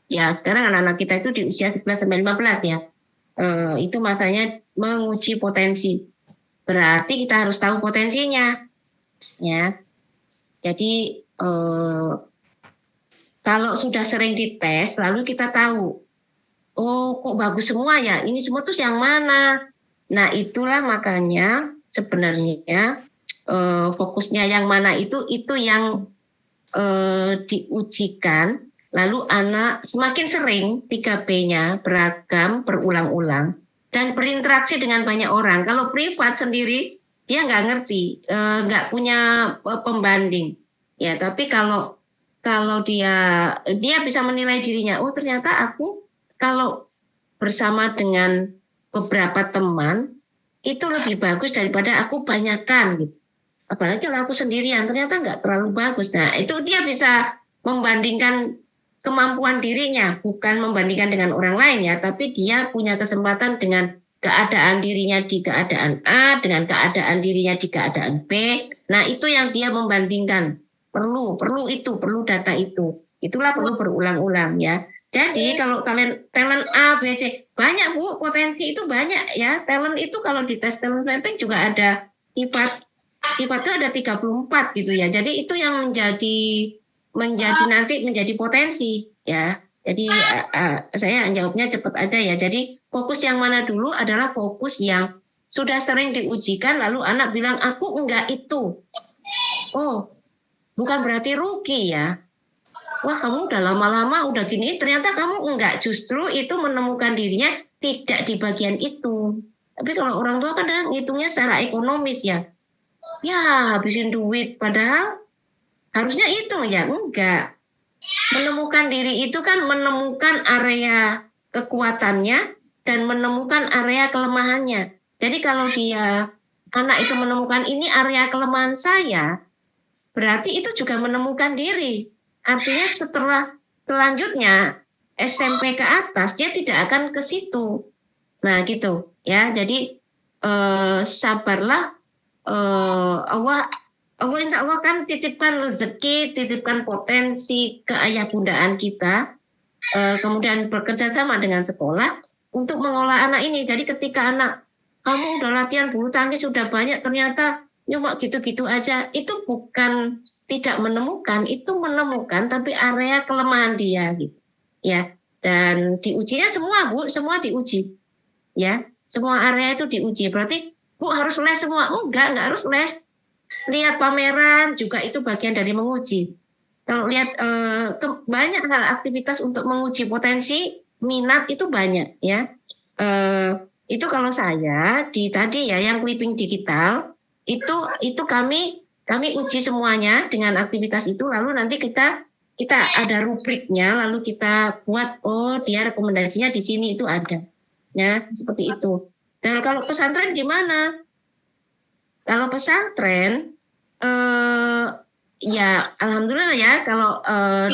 Ya sekarang anak-anak kita itu di usia 11 sampai 15 ya. Itu masanya menguji potensi. Berarti kita harus tahu potensinya. Ya. Jadi kalau sudah sering dites, lalu kita tahu, oh kok bagus semua ya, ini semua tuh yang mana? Nah itulah makanya sebenarnya fokusnya yang mana itu yang diujikan, lalu anak semakin sering 3B-nya beragam, berulang-ulang, dan berinteraksi dengan banyak orang. Kalau privat sendiri, dia nggak ngerti, nggak punya pembanding. Ya, tapi kalau dia bisa menilai dirinya, oh ternyata aku kalau bersama dengan beberapa teman itu lebih bagus daripada aku banyakkan gitu. Apalagi kalau aku sendirian ternyata nggak terlalu bagus. Nah itu dia bisa membandingkan kemampuan dirinya, bukan membandingkan dengan orang lain ya, tapi dia punya kesempatan dengan keadaan dirinya di keadaan A, dengan keadaan dirinya di keadaan B. Nah itu yang dia membandingkan. Perlu data itu. Itulah perlu berulang-ulang ya. Jadi kalau talent A, B, C banyak Bu, potensi itu banyak ya. Talent itu kalau di tes talent mapping juga ada sifat itu ada 34 gitu ya. Jadi itu yang menjadi nanti menjadi potensi ya. Jadi saya jawabnya cepat aja ya. Jadi fokus yang mana dulu adalah fokus yang sudah sering diujikan lalu anak bilang aku enggak itu. Oh, bukan berarti rugi ya. Wah, kamu udah lama-lama udah gini, ternyata kamu enggak, justru itu menemukan dirinya tidak di bagian itu. Tapi kalau orang tua kan ngitungnya secara ekonomis ya. Ya, habisin duit, padahal harusnya itu ya, enggak. Menemukan diri itu kan menemukan area kekuatannya dan menemukan area kelemahannya. Jadi kalau anak itu menemukan ini area kelemahan saya, berarti itu juga menemukan diri. Artinya selanjutnya SMP ke atas dia tidak akan ke situ. Nah gitu ya. Jadi sabarlah. Allah insya Allah kan titipkan rezeki, titipkan potensi ke ayah bundaan kita. Kemudian bekerja sama dengan sekolah untuk mengolah anak ini. Jadi ketika anak kamu udah latihan bulu tangkis sudah banyak, ternyata cuma gitu-gitu aja, itu bukan tidak menemukan, itu menemukan tapi area kelemahan dia gitu ya. Dan diujinya semua Bu, semua diuji ya, semua area itu diuji. Berarti Bu harus les semua? Enggak harus les. Lihat pameran juga itu bagian dari menguji. Kalau lihat banyak hal aktivitas untuk menguji potensi minat itu banyak ya. Itu kalau saya tadi ya yang clipping digital itu kami uji semuanya dengan aktivitas itu, lalu nanti kita ada rubriknya, lalu kita buat dia rekomendasinya di sini itu ada ya, seperti itu. Dan kalau pesantren gimana? Kalau pesantren ya alhamdulillah ya, kalau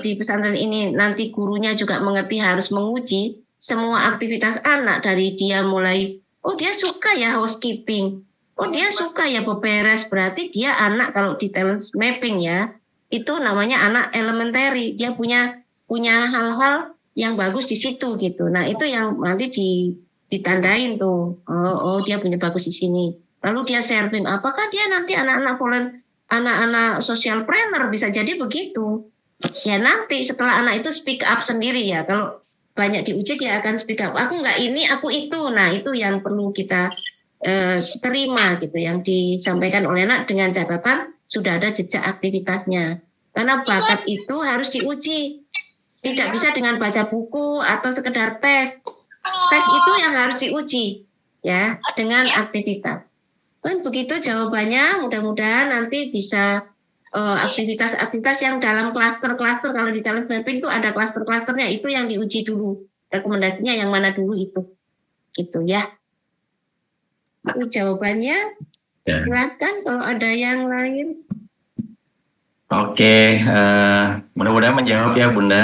di pesantren ini nanti gurunya juga mengerti harus menguji semua aktivitas anak, dari dia mulai dia suka ya housekeeping, dia suka ya beberes, berarti dia anak kalau di talent mapping ya, itu namanya anak elementary, dia punya hal-hal yang bagus di situ gitu. Nah, itu yang nanti ditandain tuh. Oh, dia punya bagus di sini. Lalu dia serving, apakah dia nanti anak-anak social planner, bisa jadi begitu. Ya nanti setelah anak itu speak up sendiri ya, kalau banyak diuji dia akan speak up. Aku enggak ini, aku itu. Nah, itu yang perlu kita terima gitu, yang disampaikan oleh anak dengan catatan sudah ada jejak aktivitasnya. Karena bakat itu harus diuji, tidak bisa dengan baca buku atau sekedar tes. Tes itu yang harus diuji ya dengan aktivitas. Begitu jawabannya, mudah-mudahan nanti bisa aktivitas-aktivitas yang dalam klaster-klaster. Kalau di talent mapping itu ada klaster-klasternya, itu yang diuji dulu, rekomendasinya yang mana dulu itu gitu ya. Itu jawabannya. Ya. Silakan kalau ada yang lain. Oke, mudah-mudahan menjawab ya Bunda.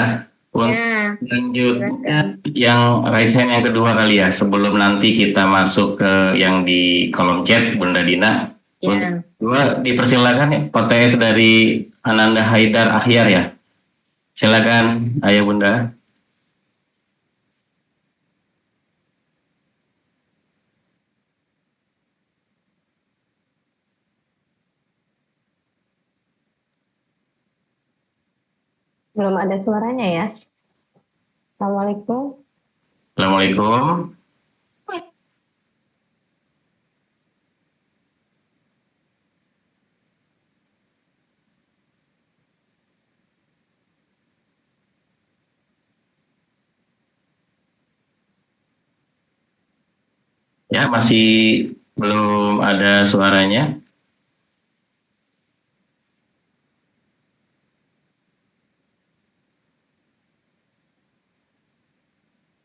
Ya, Lanjutnya yang raise hand yang kedua kali ya, sebelum nanti kita masuk ke yang di kolom chat Bunda Dina. ya. Untuk kedua dipersilakan ya, OTS dari Ananda Haidar Ahyar ya. Silakan Ayah Bunda. Belum ada suaranya ya. Assalamualaikum. Assalamualaikum. Ya, masih belum ada suaranya.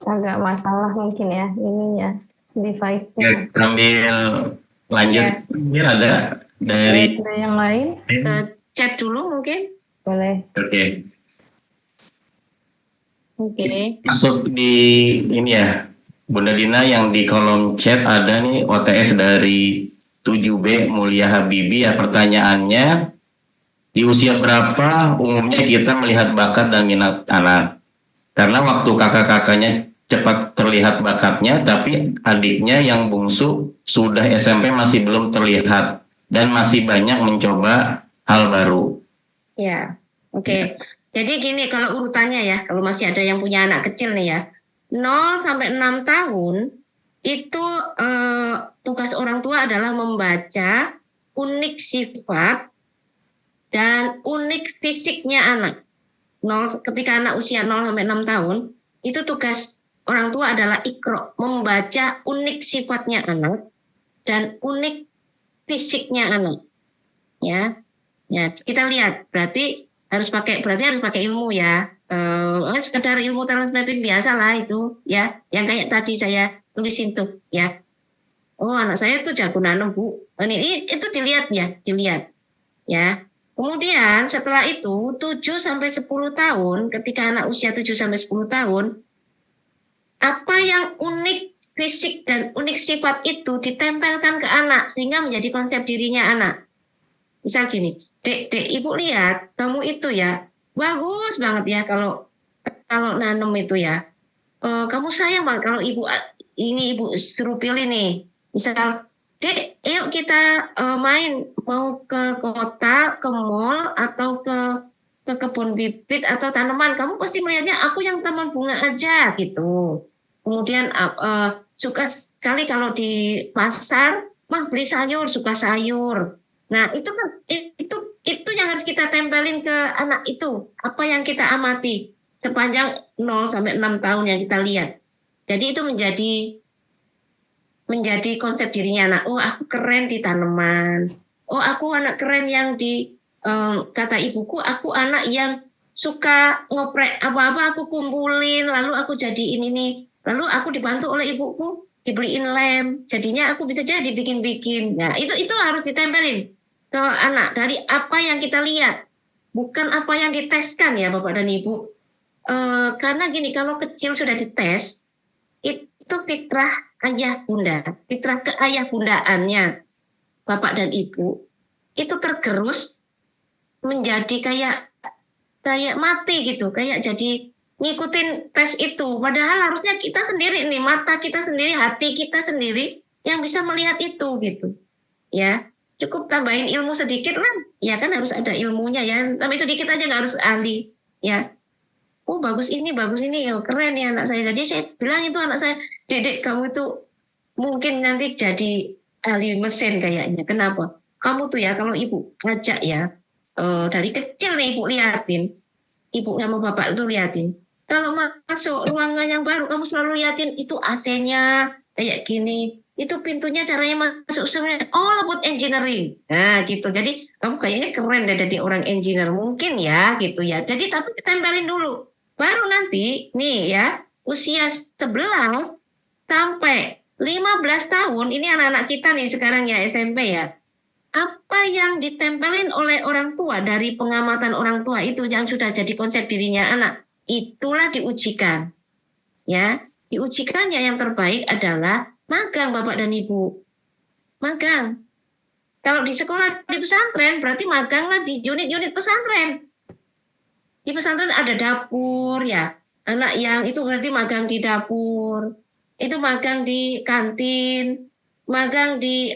Agak masalah mungkin ya ininya, device-nya. Ya, sambil lanjut, mungkin ada dari Ada yang lain? Chat dulu mungkin. Boleh. Oke. Oke. Masuk di ini ya, Bunda Dina, yang di kolom chat ada nih OTS dari 7B Mulia Habibi ya. Pertanyaannya, di usia berapa umumnya kita melihat bakat dan minat anak? Karena waktu kakak-kakaknya cepat terlihat bakatnya, tapi adiknya yang bungsu sudah SMP masih belum terlihat dan masih banyak mencoba hal baru. Ya, oke. Jadi gini, kalau urutannya ya, kalau masih ada yang punya anak kecil nih ya, 0 sampai 6 tahun itu tugas orang tua adalah membaca unik sifat dan unik fisiknya anak. Ketika anak usia 0 sampai 6 tahun, itu tugas orang tua adalah ikro, membaca unik sifatnya anak dan unik fisiknya anak. Ya, kita lihat, berarti harus pakai ilmu ya. Sekedar ilmu talent mapping biasa lah itu ya, yang kayak tadi saya tulisin tuh ya. Oh, anak saya tuh jago nanam, Bu. Ini itu dilihat ya. Kemudian setelah itu 7 sampai 10 tahun, ketika anak usia 7 sampai 10 tahun, apa yang unik fisik dan unik sifat itu ditempelkan ke anak sehingga menjadi konsep dirinya anak. Misal gini, Dek, Ibu lihat kamu itu ya bagus banget ya kalau nanam itu ya. Kamu sayang banget kalau Ibu suruh pilih nih. Misal, Dek, yuk kita main, mau ke kota, ke mall, atau ke kebun bibit atau tanaman. Kamu pasti melihatnya aku yang taman bunga aja gitu. Kemudian suka sekali kalau di pasar, mah beli sayur, suka sayur. Nah itu kan itu yang harus kita tempelin ke anak itu. Apa yang kita amati sepanjang 0 sampai 6 tahun yang kita lihat. Jadi itu menjadi konsep dirinya anak. Oh, aku keren di tanaman. Oh, aku anak keren yang di kata ibuku, aku anak yang suka ngoprek apa-apa aku kumpulin, lalu aku jadiin ini. Lalu aku dibantu oleh ibuku dibeliin lem. Jadinya aku bisa jadi bikin-bikin. Nah, itu harus ditempelin ke anak dari apa yang kita lihat, bukan apa yang diteskan ya Bapak dan Ibu. Karena gini, kalau kecil sudah dites, itu fitrah ayah bunda, fitrah ke ayah bundaannya Bapak dan Ibu itu tergerus menjadi kayak mati gitu, kayak jadi ngikutin tes itu. Padahal harusnya kita sendiri nih, mata kita sendiri, hati kita sendiri yang bisa melihat itu gitu. Ya, cukup tambahin ilmu sedikit lah. Ya kan harus ada ilmunya ya. Tapi sedikit aja, nggak harus ahli. Ya. Oh, bagus ini, oh, keren ya anak saya. Jadi saya bilang itu anak saya, Dedek, kamu itu mungkin nanti jadi ahli mesin kayaknya. Kenapa? Kamu tuh ya kalau ibu ngajak ya, dari kecil nih ibu liatin, ibu sama bapak itu liatin. Kalau masuk ruangan yang baru, kamu selalu liatin itu AC-nya kayak gini, itu pintunya caranya masuk sebenarnya. Oh, buat engineering. Nah gitu. Jadi kamu kayaknya keren deh jadi orang engineer mungkin ya gitu ya. Jadi tapi tempelin dulu. Baru nanti nih ya usia 11 sampai 15 tahun, ini anak-anak kita nih sekarang ya SMP ya. Apa yang ditempelin oleh orang tua dari pengamatan orang tua itu yang sudah jadi konsep dirinya anak, itulah diujikan. Ya, diujikannya yang terbaik adalah magang Bapak dan Ibu. Magang. Kalau di sekolah di pesantren berarti maganglah di unit-unit pesantren. Di pesantren ada dapur ya. Anak yang itu berarti magang di dapur. Itu magang di kantin, magang di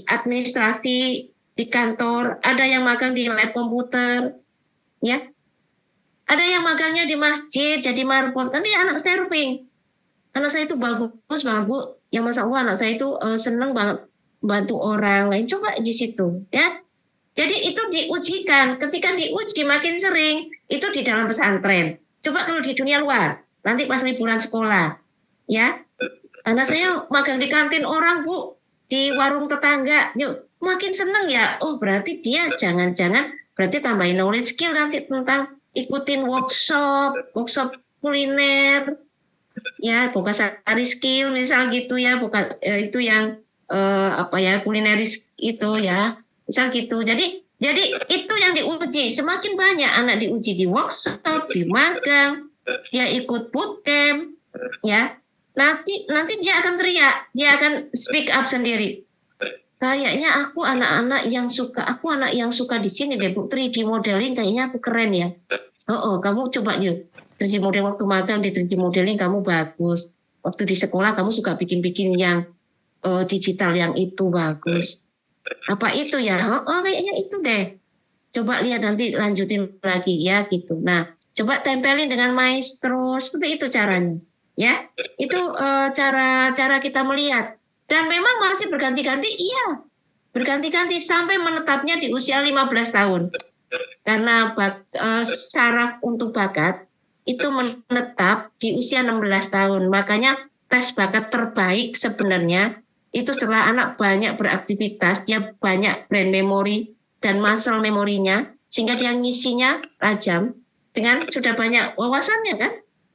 administrasi di kantor, ada yang magang di lab komputer, ya. Ada yang magangnya di masjid jadi marbot. Nanti anak saya surfing. Anak saya itu bagus banget, Bu. Yang Masya Allah anak saya itu seneng banget bantu orang lain. Coba di situ, ya. Jadi itu diujikan. Ketika diuji makin sering, itu di dalam pesantren. Coba kalau di dunia luar, nanti pas liburan sekolah, ya. Anak saya magang di kantin orang, Bu, di warung tetangga. Yuk, makin seneng ya. Oh, berarti dia jangan-jangan berarti tambahin knowledge skill nanti tentang ikutin workshop kuliner. Ya, buka sari skill misal gitu ya, buka itu yang kulineris itu ya. Misal gitu. Jadi itu yang diuji. Semakin banyak anak diuji di workshop, di magang, dia ikut bootcamp, ya. Nanti dia akan teriak, dia akan speak up sendiri. Kayaknya aku anak yang suka di sini deh, Bu. 3D modeling kayaknya aku keren ya. Oh, kamu coba yuk. 3D model waktu magang di 3D modeling kamu bagus. Waktu di sekolah kamu suka bikin-bikin yang digital yang itu bagus. Apa itu ya? Oh kayaknya itu deh. Coba lihat nanti lanjutin lagi ya gitu. Nah, coba tempelin dengan maestro, seperti itu caranya. Ya, itu cara kita melihat. Dan memang masih berganti-ganti, iya. Berganti-ganti sampai menetapnya di usia 15 tahun. Karena syarat untuk bakat itu menetap di usia 16 tahun. Makanya tes bakat terbaik sebenarnya itu setelah anak banyak beraktivitas, dia banyak brain memory dan muscle memorinya, sehingga dia ngisinya tajam dengan sudah banyak wawasannya kan?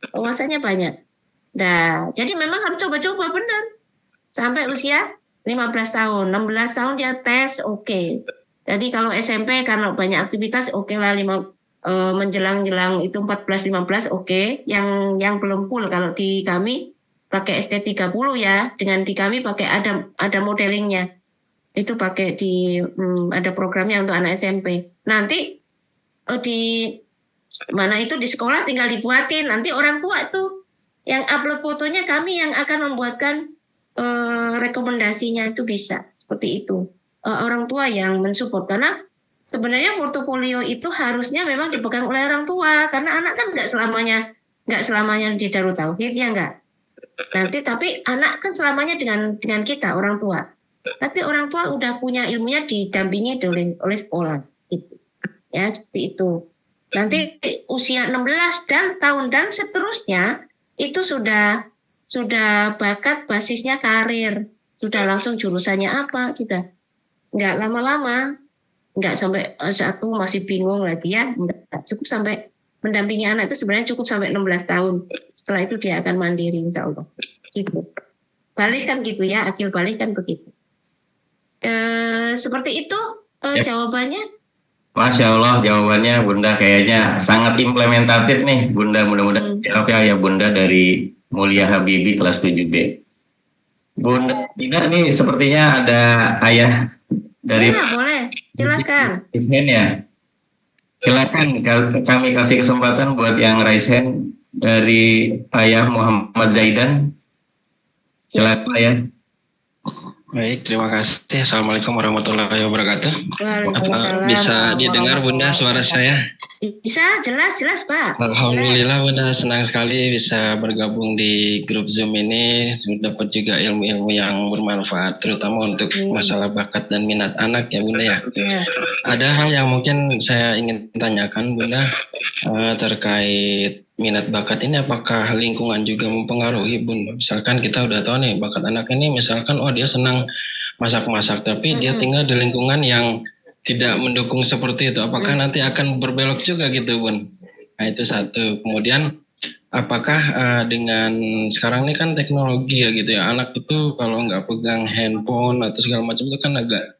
Wawasannya banyak. Nah, jadi memang harus coba-coba benar. Sampai usia 15 tahun, 16 tahun dia tes, oke. Jadi kalau SMP karena banyak aktivitas, oke lah menjelang-jelang itu 14-15, oke. Yang belum full kalau di kami pakai ST30 ya, dengan di kami pakai ada modelingnya. Itu pakai ada programnya untuk anak SMP. Nanti di mana itu di sekolah tinggal dibuatin. Nanti orang tua itu yang upload fotonya, kami yang akan membuatkan rekomendasinya, itu bisa seperti itu. Orang tua yang mensupport, karena sebenarnya portofolio itu harusnya memang dipegang oleh orang tua, karena anak kan nggak selamanya di Darut Tauhid ya nggak. Nanti tapi anak kan selamanya dengan kita orang tua. Tapi orang tua udah punya ilmunya didampingi oleh sekolah gitu. Ya, seperti itu. Nanti usia 16 tahun dan seterusnya itu sudah bakat basisnya karir. Sudah langsung jurusannya apa, sudah. Enggak lama-lama, enggak sampai satu masih bingung lagi ya, enggak. Cukup sampai mendampingi anak itu sebenarnya cukup sampai 16 tahun. Setelah itu dia akan mandiri insya Allah. Gitu. Balik kan gitu ya, akil balik kan begitu. Seperti itu jawabannya. Masya Allah, jawabannya Bunda kayaknya sangat implementatif nih Bunda. Mudah-mudahan jawab ya Bunda dari Mulia Habibi kelas 7B. Bunda Tina nih sepertinya ada ayah dari boleh, silakan. Raise hand ya. Silakan kami kasih kesempatan buat yang raise hand dari ayah Muhammad Zaidan. Silakan ya. Baik, terima kasih. Assalamualaikum warahmatullahi wabarakatuh. Waalaikumsalam. Bisa didengar Bunda suara saya? Bisa, jelas Pak. Alhamdulillah Bunda, senang sekali bisa bergabung di grup Zoom ini. Dapat juga ilmu-ilmu yang bermanfaat, terutama untuk masalah bakat dan minat anak ya Bunda ya. Ada hal yang mungkin saya ingin tanyakan Bunda terkait minat bakat ini, apakah lingkungan juga mempengaruhi Bun? Misalkan kita udah tahu nih bakat anak ini, misalkan dia senang masak-masak, tapi dia tinggal di lingkungan yang tidak mendukung seperti itu, apakah nanti akan berbelok juga gitu Bun? Nah itu satu. Kemudian apakah dengan sekarang ini kan teknologi ya gitu ya, anak itu kalau nggak pegang handphone atau segala macam itu kan agak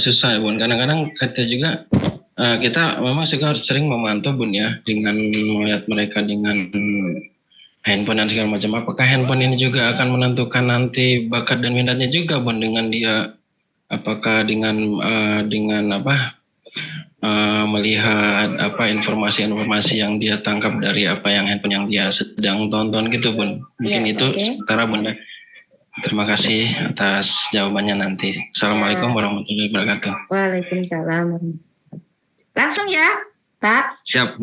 susah ya Bun. Kadang-kadang kita juga kita memang sering memantau Bun ya, dengan melihat mereka dengan handphone dan segala macam. Apakah handphone ini juga akan menentukan nanti bakat dan minatnya juga Bun, dengan dia apakah dengan melihat informasi-informasi yang dia tangkap dari yang handphone yang dia sedang tonton gitu Bun. Mungkin itu sementara Bunda. Terima kasih atas jawabannya nanti. Assalamualaikum warahmatullahi wabarakatuh. Waalaikumsalam. Langsung ya, Pak. Siap.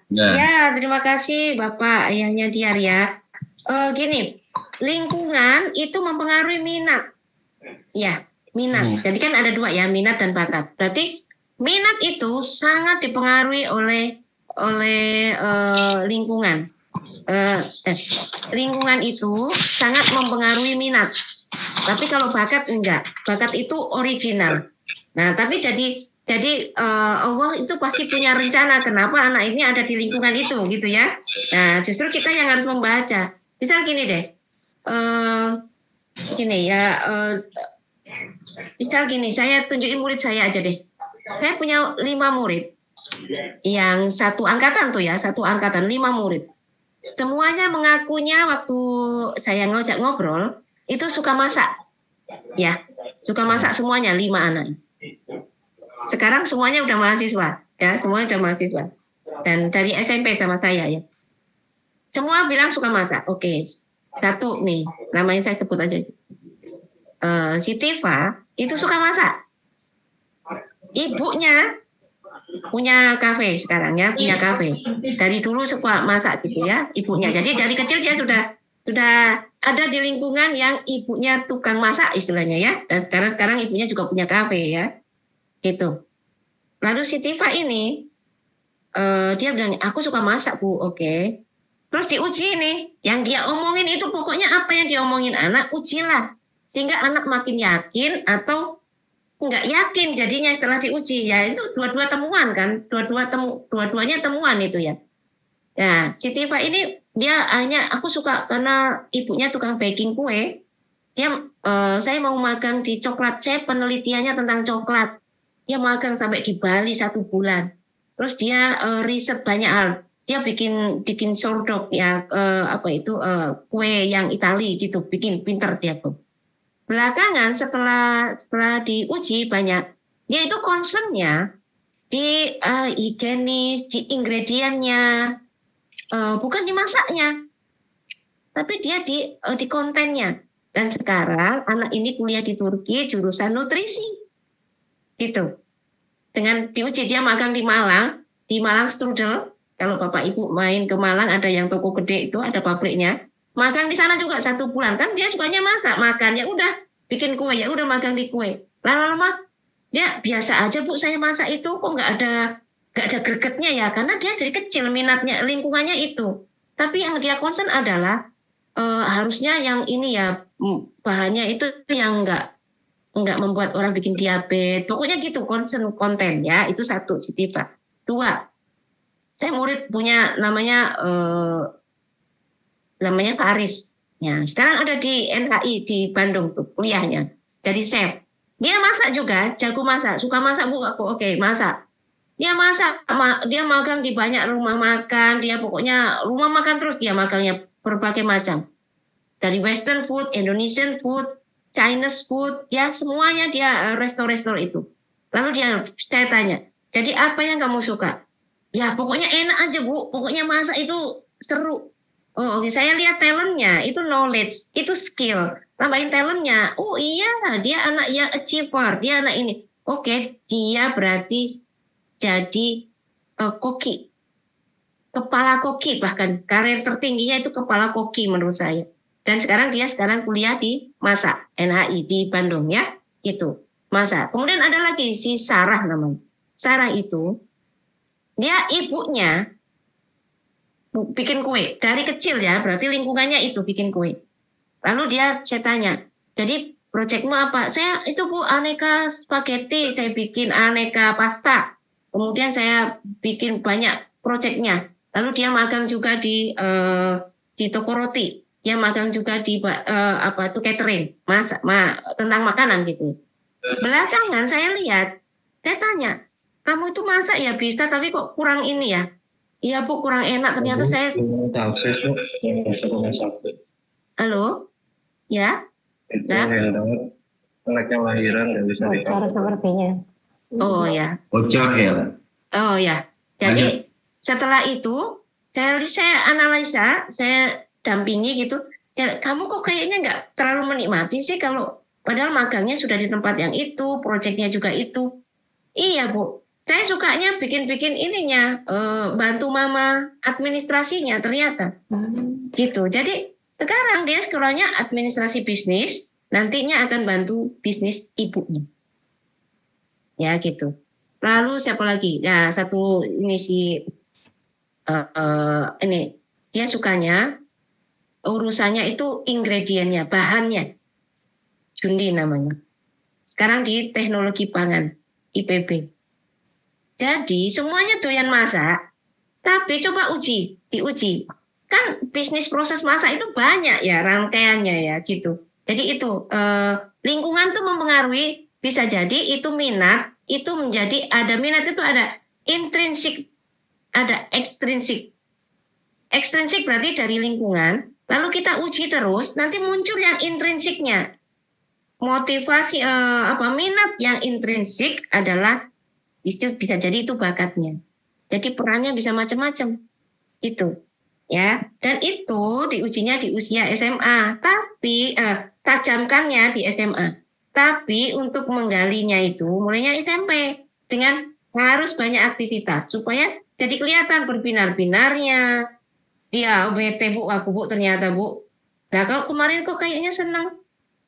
Ya, terima kasih Bapak ayahnya Diar ya. Gini, lingkungan itu mempengaruhi minat. Ya, minat. Jadi kan ada dua ya, minat dan bakat. Berarti minat itu sangat dipengaruhi oleh lingkungan. Lingkungan itu sangat mempengaruhi minat. Tapi kalau bakat enggak. Bakat itu original. Nah, tapi jadi Allah itu pasti punya rencana kenapa anak ini ada di lingkungan itu gitu ya. Nah justru kita yang harus membaca. Misal gini deh, misal gini, saya tunjukin murid saya aja deh. Saya punya 5 murid, yang satu angkatan 5 murid. Semuanya mengakunya waktu saya ngajak ngobrol itu suka masak, ya suka masak semuanya 5 anak. Sekarang semuanya udah mahasiswa, ya semuanya udah mahasiswa. dan dari SMP sama saya ya. Semua bilang suka masak. Oke. Satu nih, namanya saya sebut aja. Si Tifa itu suka masak. Ibunya punya kafe sekarang ya, punya kafe. Dari dulu suka masak gitu ya, ibunya. Jadi dari kecil dia sudah ada di lingkungan yang ibunya tukang masak istilahnya ya. Dan sekarang ibunya juga punya kafe ya, gitu. Lalu si Tifa ini dia bilang, aku suka masak Bu, oke. Terus diuji nih, yang dia omongin itu pokoknya apa yang dia omongin anak, ujilah. Sehingga anak makin yakin atau nggak yakin jadinya setelah diuji. Ya itu dua-dua temuan kan, dua-duanya temuan itu ya. Nah, si Tifa ini dia hanya, aku suka karena ibunya tukang baking kue. Dia, saya mau magang di coklat, saya penelitiannya tentang coklat. Dia magang sampai di Bali 1 bulan. Terus dia riset banyak hal. Dia bikin sourdough ya, kue yang Itali gitu, bikin pinter dia tuh. Belakangan setelah diuji banyak, dia itu concernnya di higienis, di ingredientnya, bukan di masaknya, tapi dia di kontennya. Dan sekarang anak ini kuliah di Turki jurusan nutrisi, gitu. Dengan diuji dia magang di Malang Strudel. Kalau Bapak Ibu main ke Malang ada yang toko gede itu, ada pabriknya. Magang di sana juga 1 bulan. Kan dia sukanya masak, makan ya udah bikin kue, ya udah magang di kue. Lama-lama dia biasa aja Bu, saya masak itu kok nggak ada gregetnya ya, karena dia dari kecil minatnya lingkungannya itu. Tapi yang dia concern adalah harusnya yang ini ya, bahannya itu yang nggak membuat orang bikin diabetes. Pokoknya gitu, concern konten ya, itu satu si Tifa. 2, saya murid punya namanya Kak Aris. Ya, sekarang ada di NHI di Bandung tuh kuliahnya. Jadi chef. Dia masak juga, jago masak, suka masak Bu, aku oke, masak. Dia masak, dia magang di banyak rumah makan, dia pokoknya rumah makan terus dia magangnya berbagai macam. Dari Western food, Indonesian food, Chinese food, ya semuanya dia resto-resto itu. Lalu saya tanya, jadi apa yang kamu suka? Ya pokoknya enak aja Bu, pokoknya masak itu seru. Oh oke, saya lihat talentnya, itu knowledge, itu skill. Tambahin talentnya, oh iya dia anak yang achiever, dia anak ini. Oke, dia berarti jadi koki. Kepala koki bahkan, karir tertingginya itu kepala koki menurut saya. Dan sekarang dia kuliah di MASA, NHI di Bandung ya, itu MASA. Kemudian ada lagi si Sarah namanya. Sarah itu, dia ibunya bikin kue dari kecil ya, berarti lingkungannya itu bikin kue. Lalu saya tanya, jadi proyekmu apa? Saya itu Bu, aneka spaghetti, saya bikin aneka pasta. Kemudian saya bikin banyak proyeknya. Lalu dia magang juga di toko roti. Dia magang juga di catering, tentang makanan gitu. Belakangan saya lihat, saya tanya, kamu itu masak ya bisa, tapi kok kurang ini ya? Iya Bu, kurang enak. Ternyata saya. Halo, ya? Anak yang lahiran nggak bisa Cara sepertinya. Oh ya. Bocor ya. Oh ya. Jadi setelah itu saya analisa, saya dampingi gitu. Kamu kok kayaknya nggak terlalu menikmati sih kalau padahal magangnya sudah di tempat yang itu, proyeknya juga itu. Iya Bu. Saya sukanya bikin-bikin ininya, bantu mama administrasinya ternyata. Gitu. Jadi sekarang dia sekolahnya administrasi bisnis, nantinya akan bantu bisnis ibunya. Ya gitu. Lalu siapa lagi? Ya satu ini ini dia sukanya urusannya itu ingredientnya, bahannya. Jundi namanya. Sekarang di teknologi pangan, IPB. Jadi semuanya doyan masak, tapi coba diuji. Kan bisnis proses masak itu banyak ya rangkaiannya ya gitu. Jadi itu lingkungan tuh mempengaruhi, bisa jadi itu minat, itu menjadi ada minat itu ada intrinsik, ada ekstrinsik. Ekstrinsik berarti dari lingkungan, lalu kita uji terus, nanti muncul yang intrinsiknya. Motivasi minat yang intrinsik adalah itu bisa jadi itu bakatnya. Jadi perannya bisa macam-macam. Itu. Ya, dan itu diujinya di usia SMA, tapi tajamkannya di SMA. Tapi untuk menggalinya itu mulainya SMP dengan harus banyak aktivitas supaya jadi kelihatan berbinar-binarnya. Dia bete bu, aku bu ternyata bu. Nah kalau kemarin kok kayaknya senang.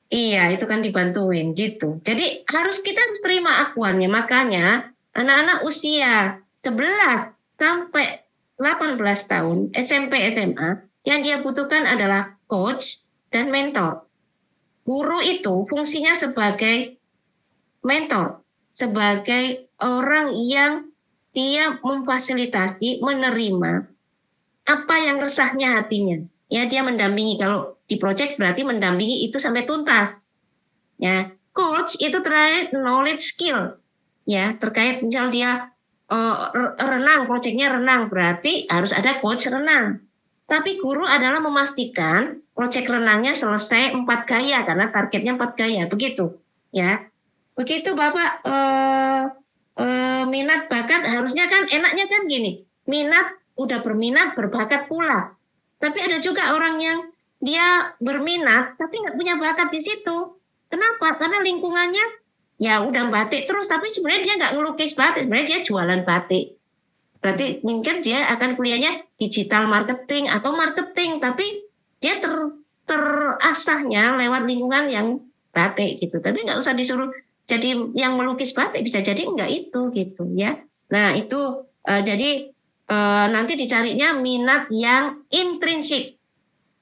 Iya itu kan dibantuin gitu. Jadi kita harus terima akuannya. Makanya anak-anak usia 11 sampai 18 tahun SMP SMA yang dia butuhkan adalah coach dan mentor. Guru itu fungsinya sebagai mentor, sebagai orang yang dia memfasilitasi, menerima apa yang resahnya hatinya. Ya, dia mendampingi. Kalau di project berarti mendampingi itu sampai tuntas. Ya, coach itu terkait knowledge skill. Ya, terkait misal dia renang, projectnya renang, berarti harus ada coach renang. Tapi guru adalah memastikan proyek renangnya selesai 4 gaya karena targetnya 4 gaya, begitu. Ya, begitu Bapak minat bakat harusnya kan enaknya kan gini, minat udah berminat berbakat pula. Tapi ada juga orang yang dia berminat tapi nggak punya bakat di situ. Kenapa? Karena lingkungannya ya udah batik terus, tapi sebenarnya dia nggak ngelukis batik, sebenarnya dia jualan batik. Berarti mungkin dia akan kuliahnya digital marketing atau marketing, tapi dia terasahnya lewat lingkungan yang batik gitu. Tapi nggak usah disuruh jadi yang melukis batik, bisa jadi enggak itu gitu ya. Nah itu jadi nanti dicarinya minat yang intrinsik.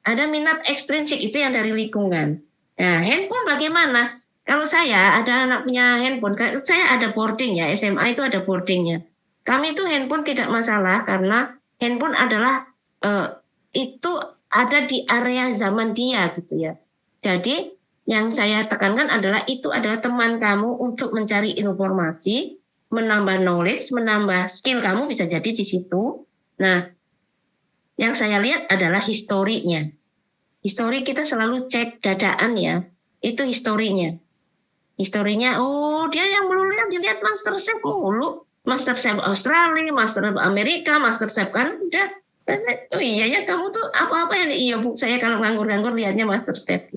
Ada minat ekstrinsik itu yang dari lingkungan. Nah handphone bagaimana? Kalau saya ada anak punya handphone, saya ada boarding ya, SMA itu ada boardingnya. Kami itu handphone tidak masalah karena handphone adalah itu ada di area zaman dia gitu ya. Jadi yang saya tekankan adalah itu adalah teman kamu untuk mencari informasi, menambah knowledge, menambah skill kamu bisa jadi di situ. Nah, yang saya lihat adalah historinya. Histori kita selalu cek dadaan ya, itu historinya. Historinya, oh dia yang melulu yang dilihat MasterChef mulu. MasterChef Australia, MasterChef Amerika, MasterChef Kanada. Oh iya ya kamu tuh apa-apa ya? Iya bu, saya kalau nganggur-nganggur lihatnya MasterChef.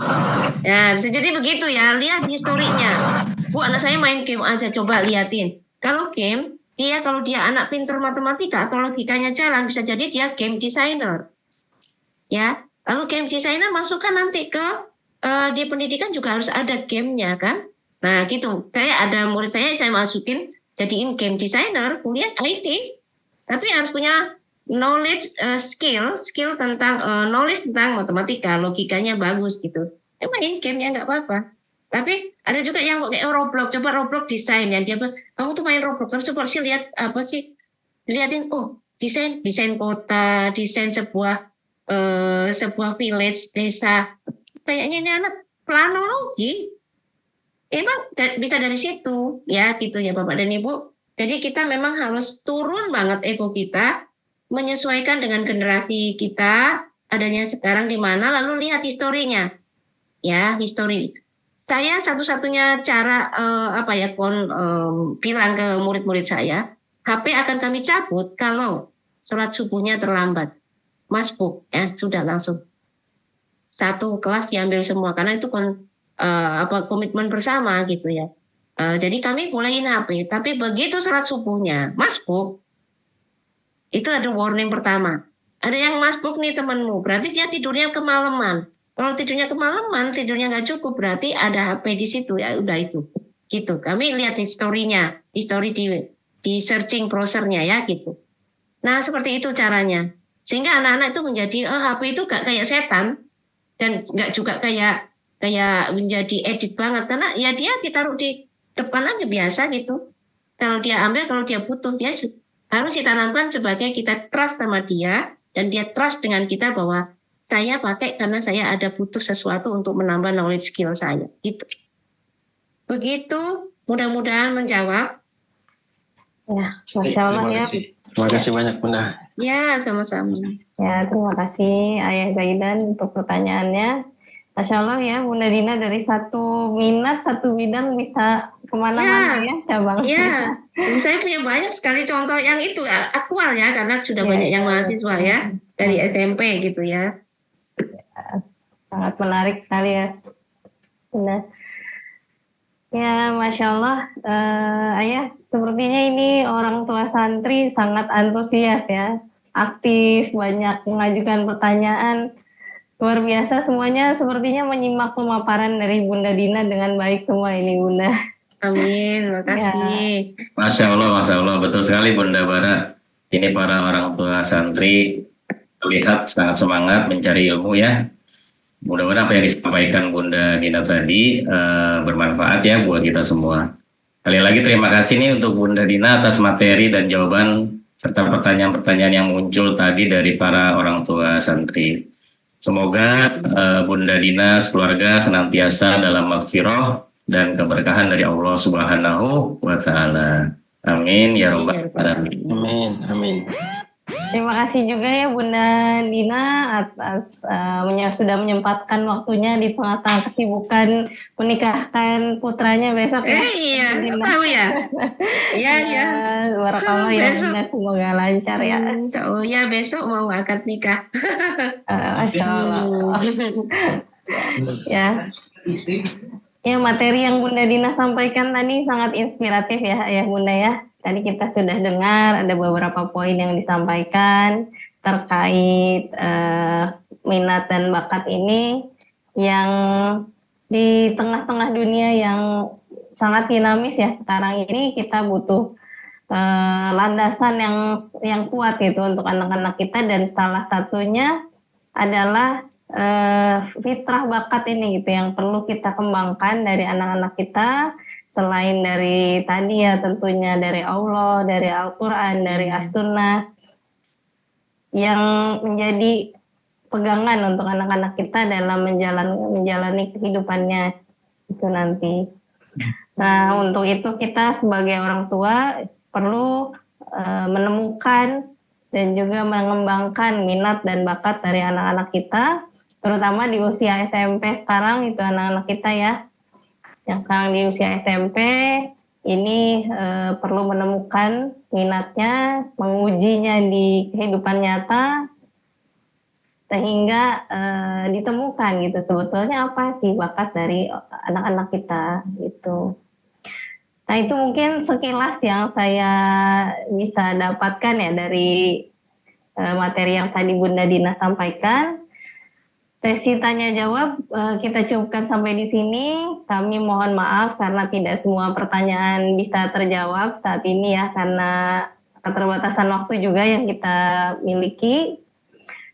Ya bisa jadi begitu ya, lihat historinya. Bu anak saya main game aja, coba liatin. Kalau game, kalau dia anak pintar matematika atau logikanya jalan, bisa jadi dia game designer. Ya, lalu game designer masukkan nanti ke di pendidikan juga harus ada gamenya kan? Nah gitu, saya ada murid saya masukin jadiin game designer, kuliah IT, tapi harus punya knowledge, skill tentang knowledge tentang matematika, logikanya bagus gitu. Main game ya nggak apa-apa. Tapi ada juga yang kayak Roblox, coba Roblox desain ya dia, kamu tuh main Roblox, terus coba sih lihat apa sih, liatin desain kota, desain sebuah village, desa, kayaknya ini anak planologi. Emang bisa dari situ ya gitu ya Bapak dan Ibu. Jadi kita memang harus turun banget ego kita, menyesuaikan dengan generasi kita adanya sekarang di mana, lalu lihat historinya. Ya, histori. Saya satu-satunya cara bilang ke murid-murid saya, HP akan kami cabut kalau sholat subuhnya terlambat. Masbuk ya, sudah langsung. Satu kelas diambil semua karena itu komitmen bersama gitu ya. Jadi kami bolehin HP, tapi begitu sholat subuhnya masbuk, itu ada warning pertama. Ada yang masbuk nih temanmu, berarti dia tidurnya kemalaman. Kalau tidurnya kemalaman, tidurnya nggak cukup, berarti ada HP di situ ya, udah itu. Gitu. Kami lihat historinya, histori di searching browsernya ya gitu. Nah seperti itu caranya. Sehingga anak-anak itu menjadi HP itu gak kayak setan dan nggak juga kayak menjadi edit banget, karena ya dia ditaruh di depan aja biasa gitu. Kalau dia ambil, kalau dia butuh, dia harus ditanamkan sebagai kita trust sama dia dan dia trust dengan kita bahwa saya pakai karena saya ada butuh sesuatu untuk menambah knowledge skill saya gitu. Begitu, mudah-mudahan menjawab. Ya, Masya Allah ya. Terima kasih banyak Bunda. Ya, sama-sama. Ya, terima kasih Ayah Zaidan untuk pertanyaannya. Masya Allah ya, Bunda Dina dari satu minat, satu bidang bisa kemana-mana ya cabang. Ya, saya punya banyak sekali contoh yang itu aktual ya, karena sudah Ya, banyak yang ya. mahasiswa ya dari SMP gitu ya. Sangat menarik sekali ya. Nah, ya Masya Allah, Ayah, sepertinya ini orang tua santri sangat antusias ya, aktif, banyak mengajukan pertanyaan. Luar biasa semuanya sepertinya menyimak pemaparan dari Bunda Dina dengan baik semua ini Bunda. Amin, makasih. Masya Allah, betul sekali Bunda Bara. Ini para orang tua santri terlihat sangat semangat mencari ilmu ya. Mudah-mudahan apa yang disampaikan Bunda Dina tadi bermanfaat ya buat kita semua. Sekali lagi terima kasih nih untuk Bunda Dina atas materi dan jawaban serta pertanyaan-pertanyaan yang muncul tadi dari para orang tua santri. Semoga Bunda Dina sekeluarga senantiasa dalam maghfirah dan keberkahan dari Allah Subhanahu wa Ta'ala. Amin ya rabbal alamin. Amin. Terima kasih juga ya Bunda Dina atas sudah menyempatkan waktunya di tengah-tengah kesibukan menikahkan putranya besok ya. Iya, tahu ya. Iya, ya. Barakallah ya Besok. Bunda, semoga lancar ya. Oh ya, besok mau akad nikah. Masya Allah. Ya. Ya, materi yang Bunda Dina sampaikan tadi sangat inspiratif ya Bunda ya. Tadi kita sudah dengar ada beberapa poin yang disampaikan terkait minat dan bakat ini yang di tengah-tengah dunia yang sangat dinamis ya sekarang ini, kita butuh landasan yang kuat gitu untuk anak-anak kita, dan salah satunya adalah fitrah bakat ini gitu yang perlu kita kembangkan dari anak-anak kita. Selain dari tadi ya tentunya dari Allah, dari Al-Quran, dari As-Sunnah yang menjadi pegangan untuk anak-anak kita dalam menjalani kehidupannya itu nanti. Nah, untuk itu kita sebagai orang tua perlu menemukan dan juga mengembangkan minat dan bakat dari anak-anak kita, terutama di usia SMP sekarang itu anak-anak kita ya. Yang sekarang di usia SMP ini perlu menemukan minatnya, mengujinya di kehidupan nyata, sehingga ditemukan gitu sebetulnya apa sih bakat dari anak-anak kita gitu. Nah, itu mungkin sekilas yang saya bisa dapatkan ya dari materi yang tadi Bunda Dina sampaikan. Sesi tanya jawab kita cukupkan sampai di sini. Kami mohon maaf karena tidak semua pertanyaan bisa terjawab saat ini ya, karena keterbatasan waktu juga yang kita miliki.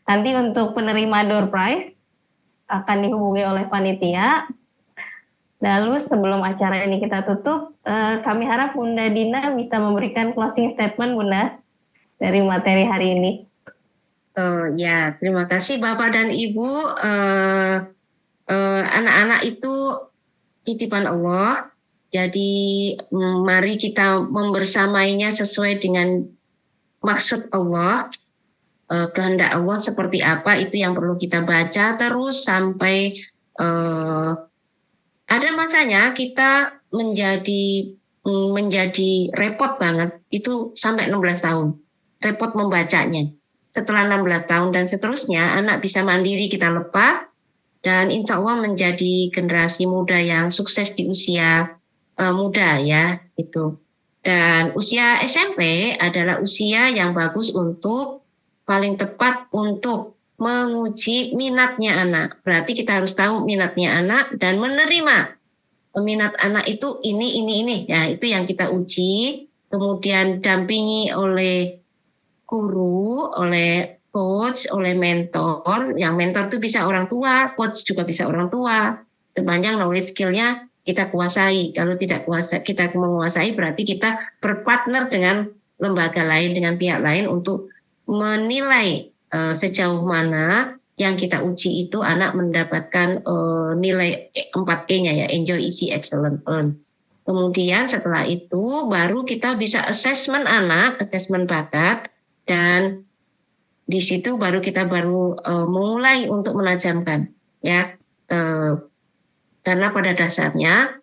Nanti untuk penerima door prize akan dihubungi oleh panitia. Lalu sebelum acara ini kita tutup, kami harap Bunda Dina bisa memberikan closing statement Bunda dari materi hari ini. Ya, terima kasih Bapak dan Ibu. Anak-anak itu titipan Allah. Jadi mari kita membersamainya sesuai dengan maksud Allah. Kehendak Allah seperti apa itu yang perlu kita baca terus sampai ada masanya kita menjadi repot banget itu sampai 16 tahun. Repot membacanya. Setelah 16 tahun dan seterusnya, anak bisa mandiri kita lepas, dan insya Allah menjadi generasi muda yang sukses di usia muda ya, itu. Dan usia SMP adalah usia yang bagus untuk, paling tepat untuk menguji minatnya anak. Berarti kita harus tahu minatnya anak dan menerima minat anak itu ini. Ya, itu yang kita uji, kemudian dampingi oleh guru, oleh coach, oleh mentor. Yang mentor itu bisa orang tua, coach juga bisa orang tua. Sepanjang knowledge skill-nya kita kuasai. Kalau tidak kita menguasai berarti kita berpartner dengan lembaga lain, dengan pihak lain untuk menilai sejauh mana yang kita uji itu anak mendapatkan nilai 4E-nya ya, enjoy, easy, excellent, earn. Kemudian setelah itu baru kita bisa assessment anak, assessment bakat, dan di situ baru kita mulai untuk menajamkan ya. Karena pada dasarnya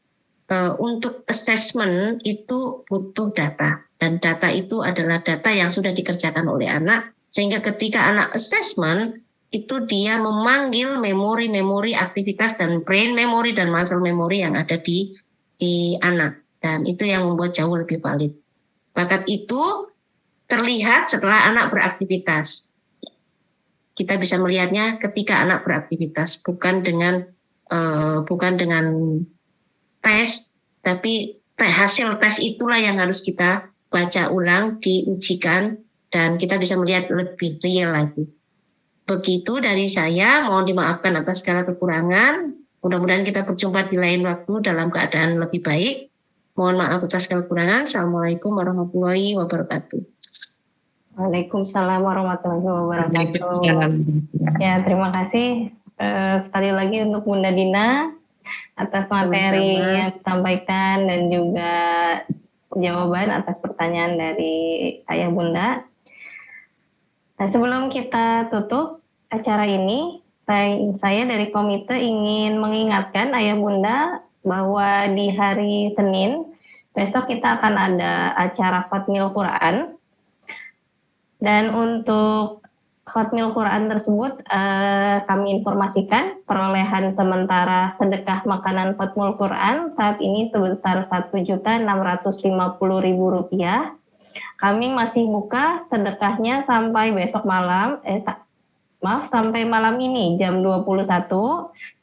untuk assessment itu butuh data, dan data itu adalah data yang sudah dikerjakan oleh anak, sehingga ketika anak assessment itu dia memanggil memori-memori aktivitas dan brain memory dan muscle memory yang ada di anak, dan itu yang membuat jauh lebih valid. Bakat itu terlihat setelah anak beraktivitas. Kita bisa melihatnya ketika anak beraktivitas, bukan dengan tes, tapi hasil tes itulah yang harus kita baca ulang, diujikan, dan kita bisa melihat lebih real lagi. Begitu dari saya, mohon dimaafkan atas segala kekurangan. Mudah-mudahan kita berjumpa di lain waktu dalam keadaan lebih baik. Mohon maaf atas segala kekurangan. Assalamualaikum warahmatullahi wabarakatuh. Waalaikumsalam warahmatullahi wabarakatuh. Ya, terima kasih sekali lagi untuk Bunda Dina atas materi yang disampaikan dan juga jawaban atas pertanyaan dari Ayah Bunda. Nah, sebelum kita tutup acara ini, saya dari komite ingin mengingatkan Ayah Bunda bahwa di hari Senin besok kita akan ada acara Khatmil Quran. Dan untuk Khatmil Quran tersebut kami informasikan perolehan sementara sedekah makanan Khatmil Quran saat ini sebesar Rp1.650.000. Kami masih buka sedekahnya sampai besok malam, sampai malam ini jam 21.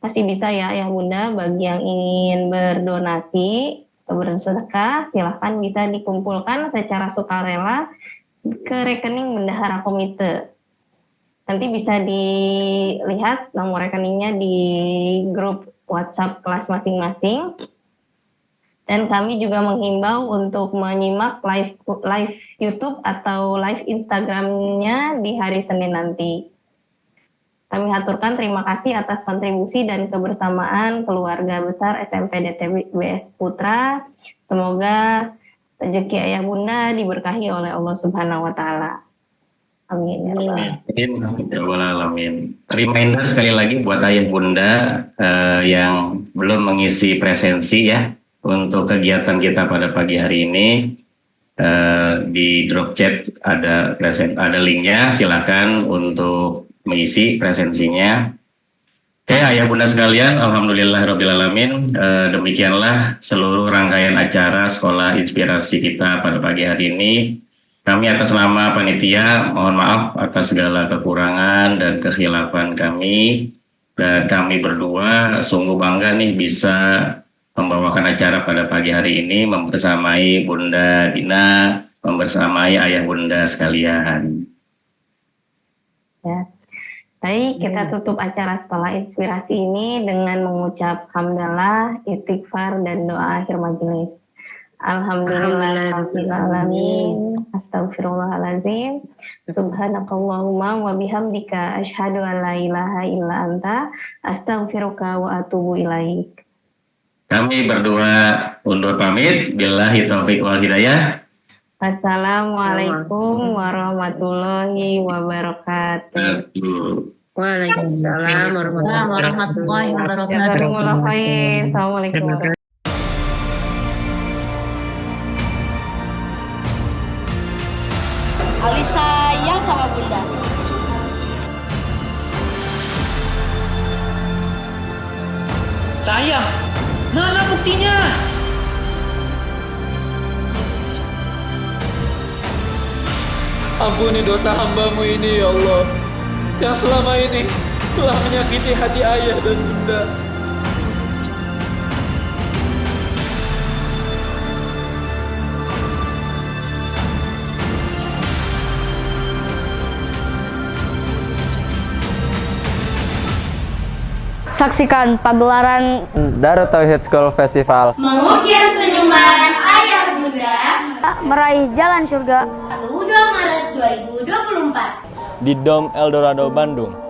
Masih bisa ya Ayah Bunda, bagi yang ingin berdonasi atau bersedekah, silahkan bisa dikumpulkan secara sukarela ke rekening bendahara komite. Nanti bisa dilihat nomor rekeningnya di grup WhatsApp kelas masing-masing. Dan kami juga menghimbau untuk menyimak live YouTube atau live Instagramnya di hari Senin nanti. Kami haturkan terima kasih atas kontribusi dan kebersamaan keluarga besar SMP DTBS Putra. Semoga rezeki Ayah Bunda diberkahi oleh Allah Subhanahu wa Ta'ala. Amin. Amin. Reminder sekali lagi buat Ayah Bunda yang belum mengisi presensi ya. Untuk kegiatan kita pada pagi hari ini di drop chat ada linknya, silakan untuk mengisi presensinya. Oke, Ayah Bunda sekalian, alhamdulillahirobbilalamin. Demikianlah seluruh rangkaian acara Sekolah Inspirasi kita pada pagi hari ini. Kami atas nama panitia mohon maaf atas segala kekurangan dan kekhilafan kami, dan kami berdua sungguh bangga nih bisa membawakan acara pada pagi hari ini membersamai Bunda Dina, membersamai Ayah Bunda sekalian. Ya. Baik, kita tutup acara Sekolah Inspirasi ini dengan mengucap hamdalah, istighfar, dan doa akhir majelis. Alhamdulillahirrahmanirrahim. Astagfirullahaladzim. Subhanakallahumma wa bihamdika asyhadu an la ilaha illa anta astaghfiruka wa atubu ilaik. Kami berdua undur pamit. Billahi taufiq wal hidayah. Wassalamualaikum warahmatullahi wabarakatuh. Waalaikumsalam warahmatullahi wabarakatuh. Assalamualaikum. Ali sayang sama Bunda. Sayang? Mana buktinya? Ampuni dosa hamba-Mu ini ya Allah, yang selama ini telah menyakiti hati ayah dan bunda. Saksikan pagelaran Darut Tauhid School Festival mengukir senyuman ayah bunda meraih jalan surga 2 Maret 2024 di Dom Eldorado Bandung.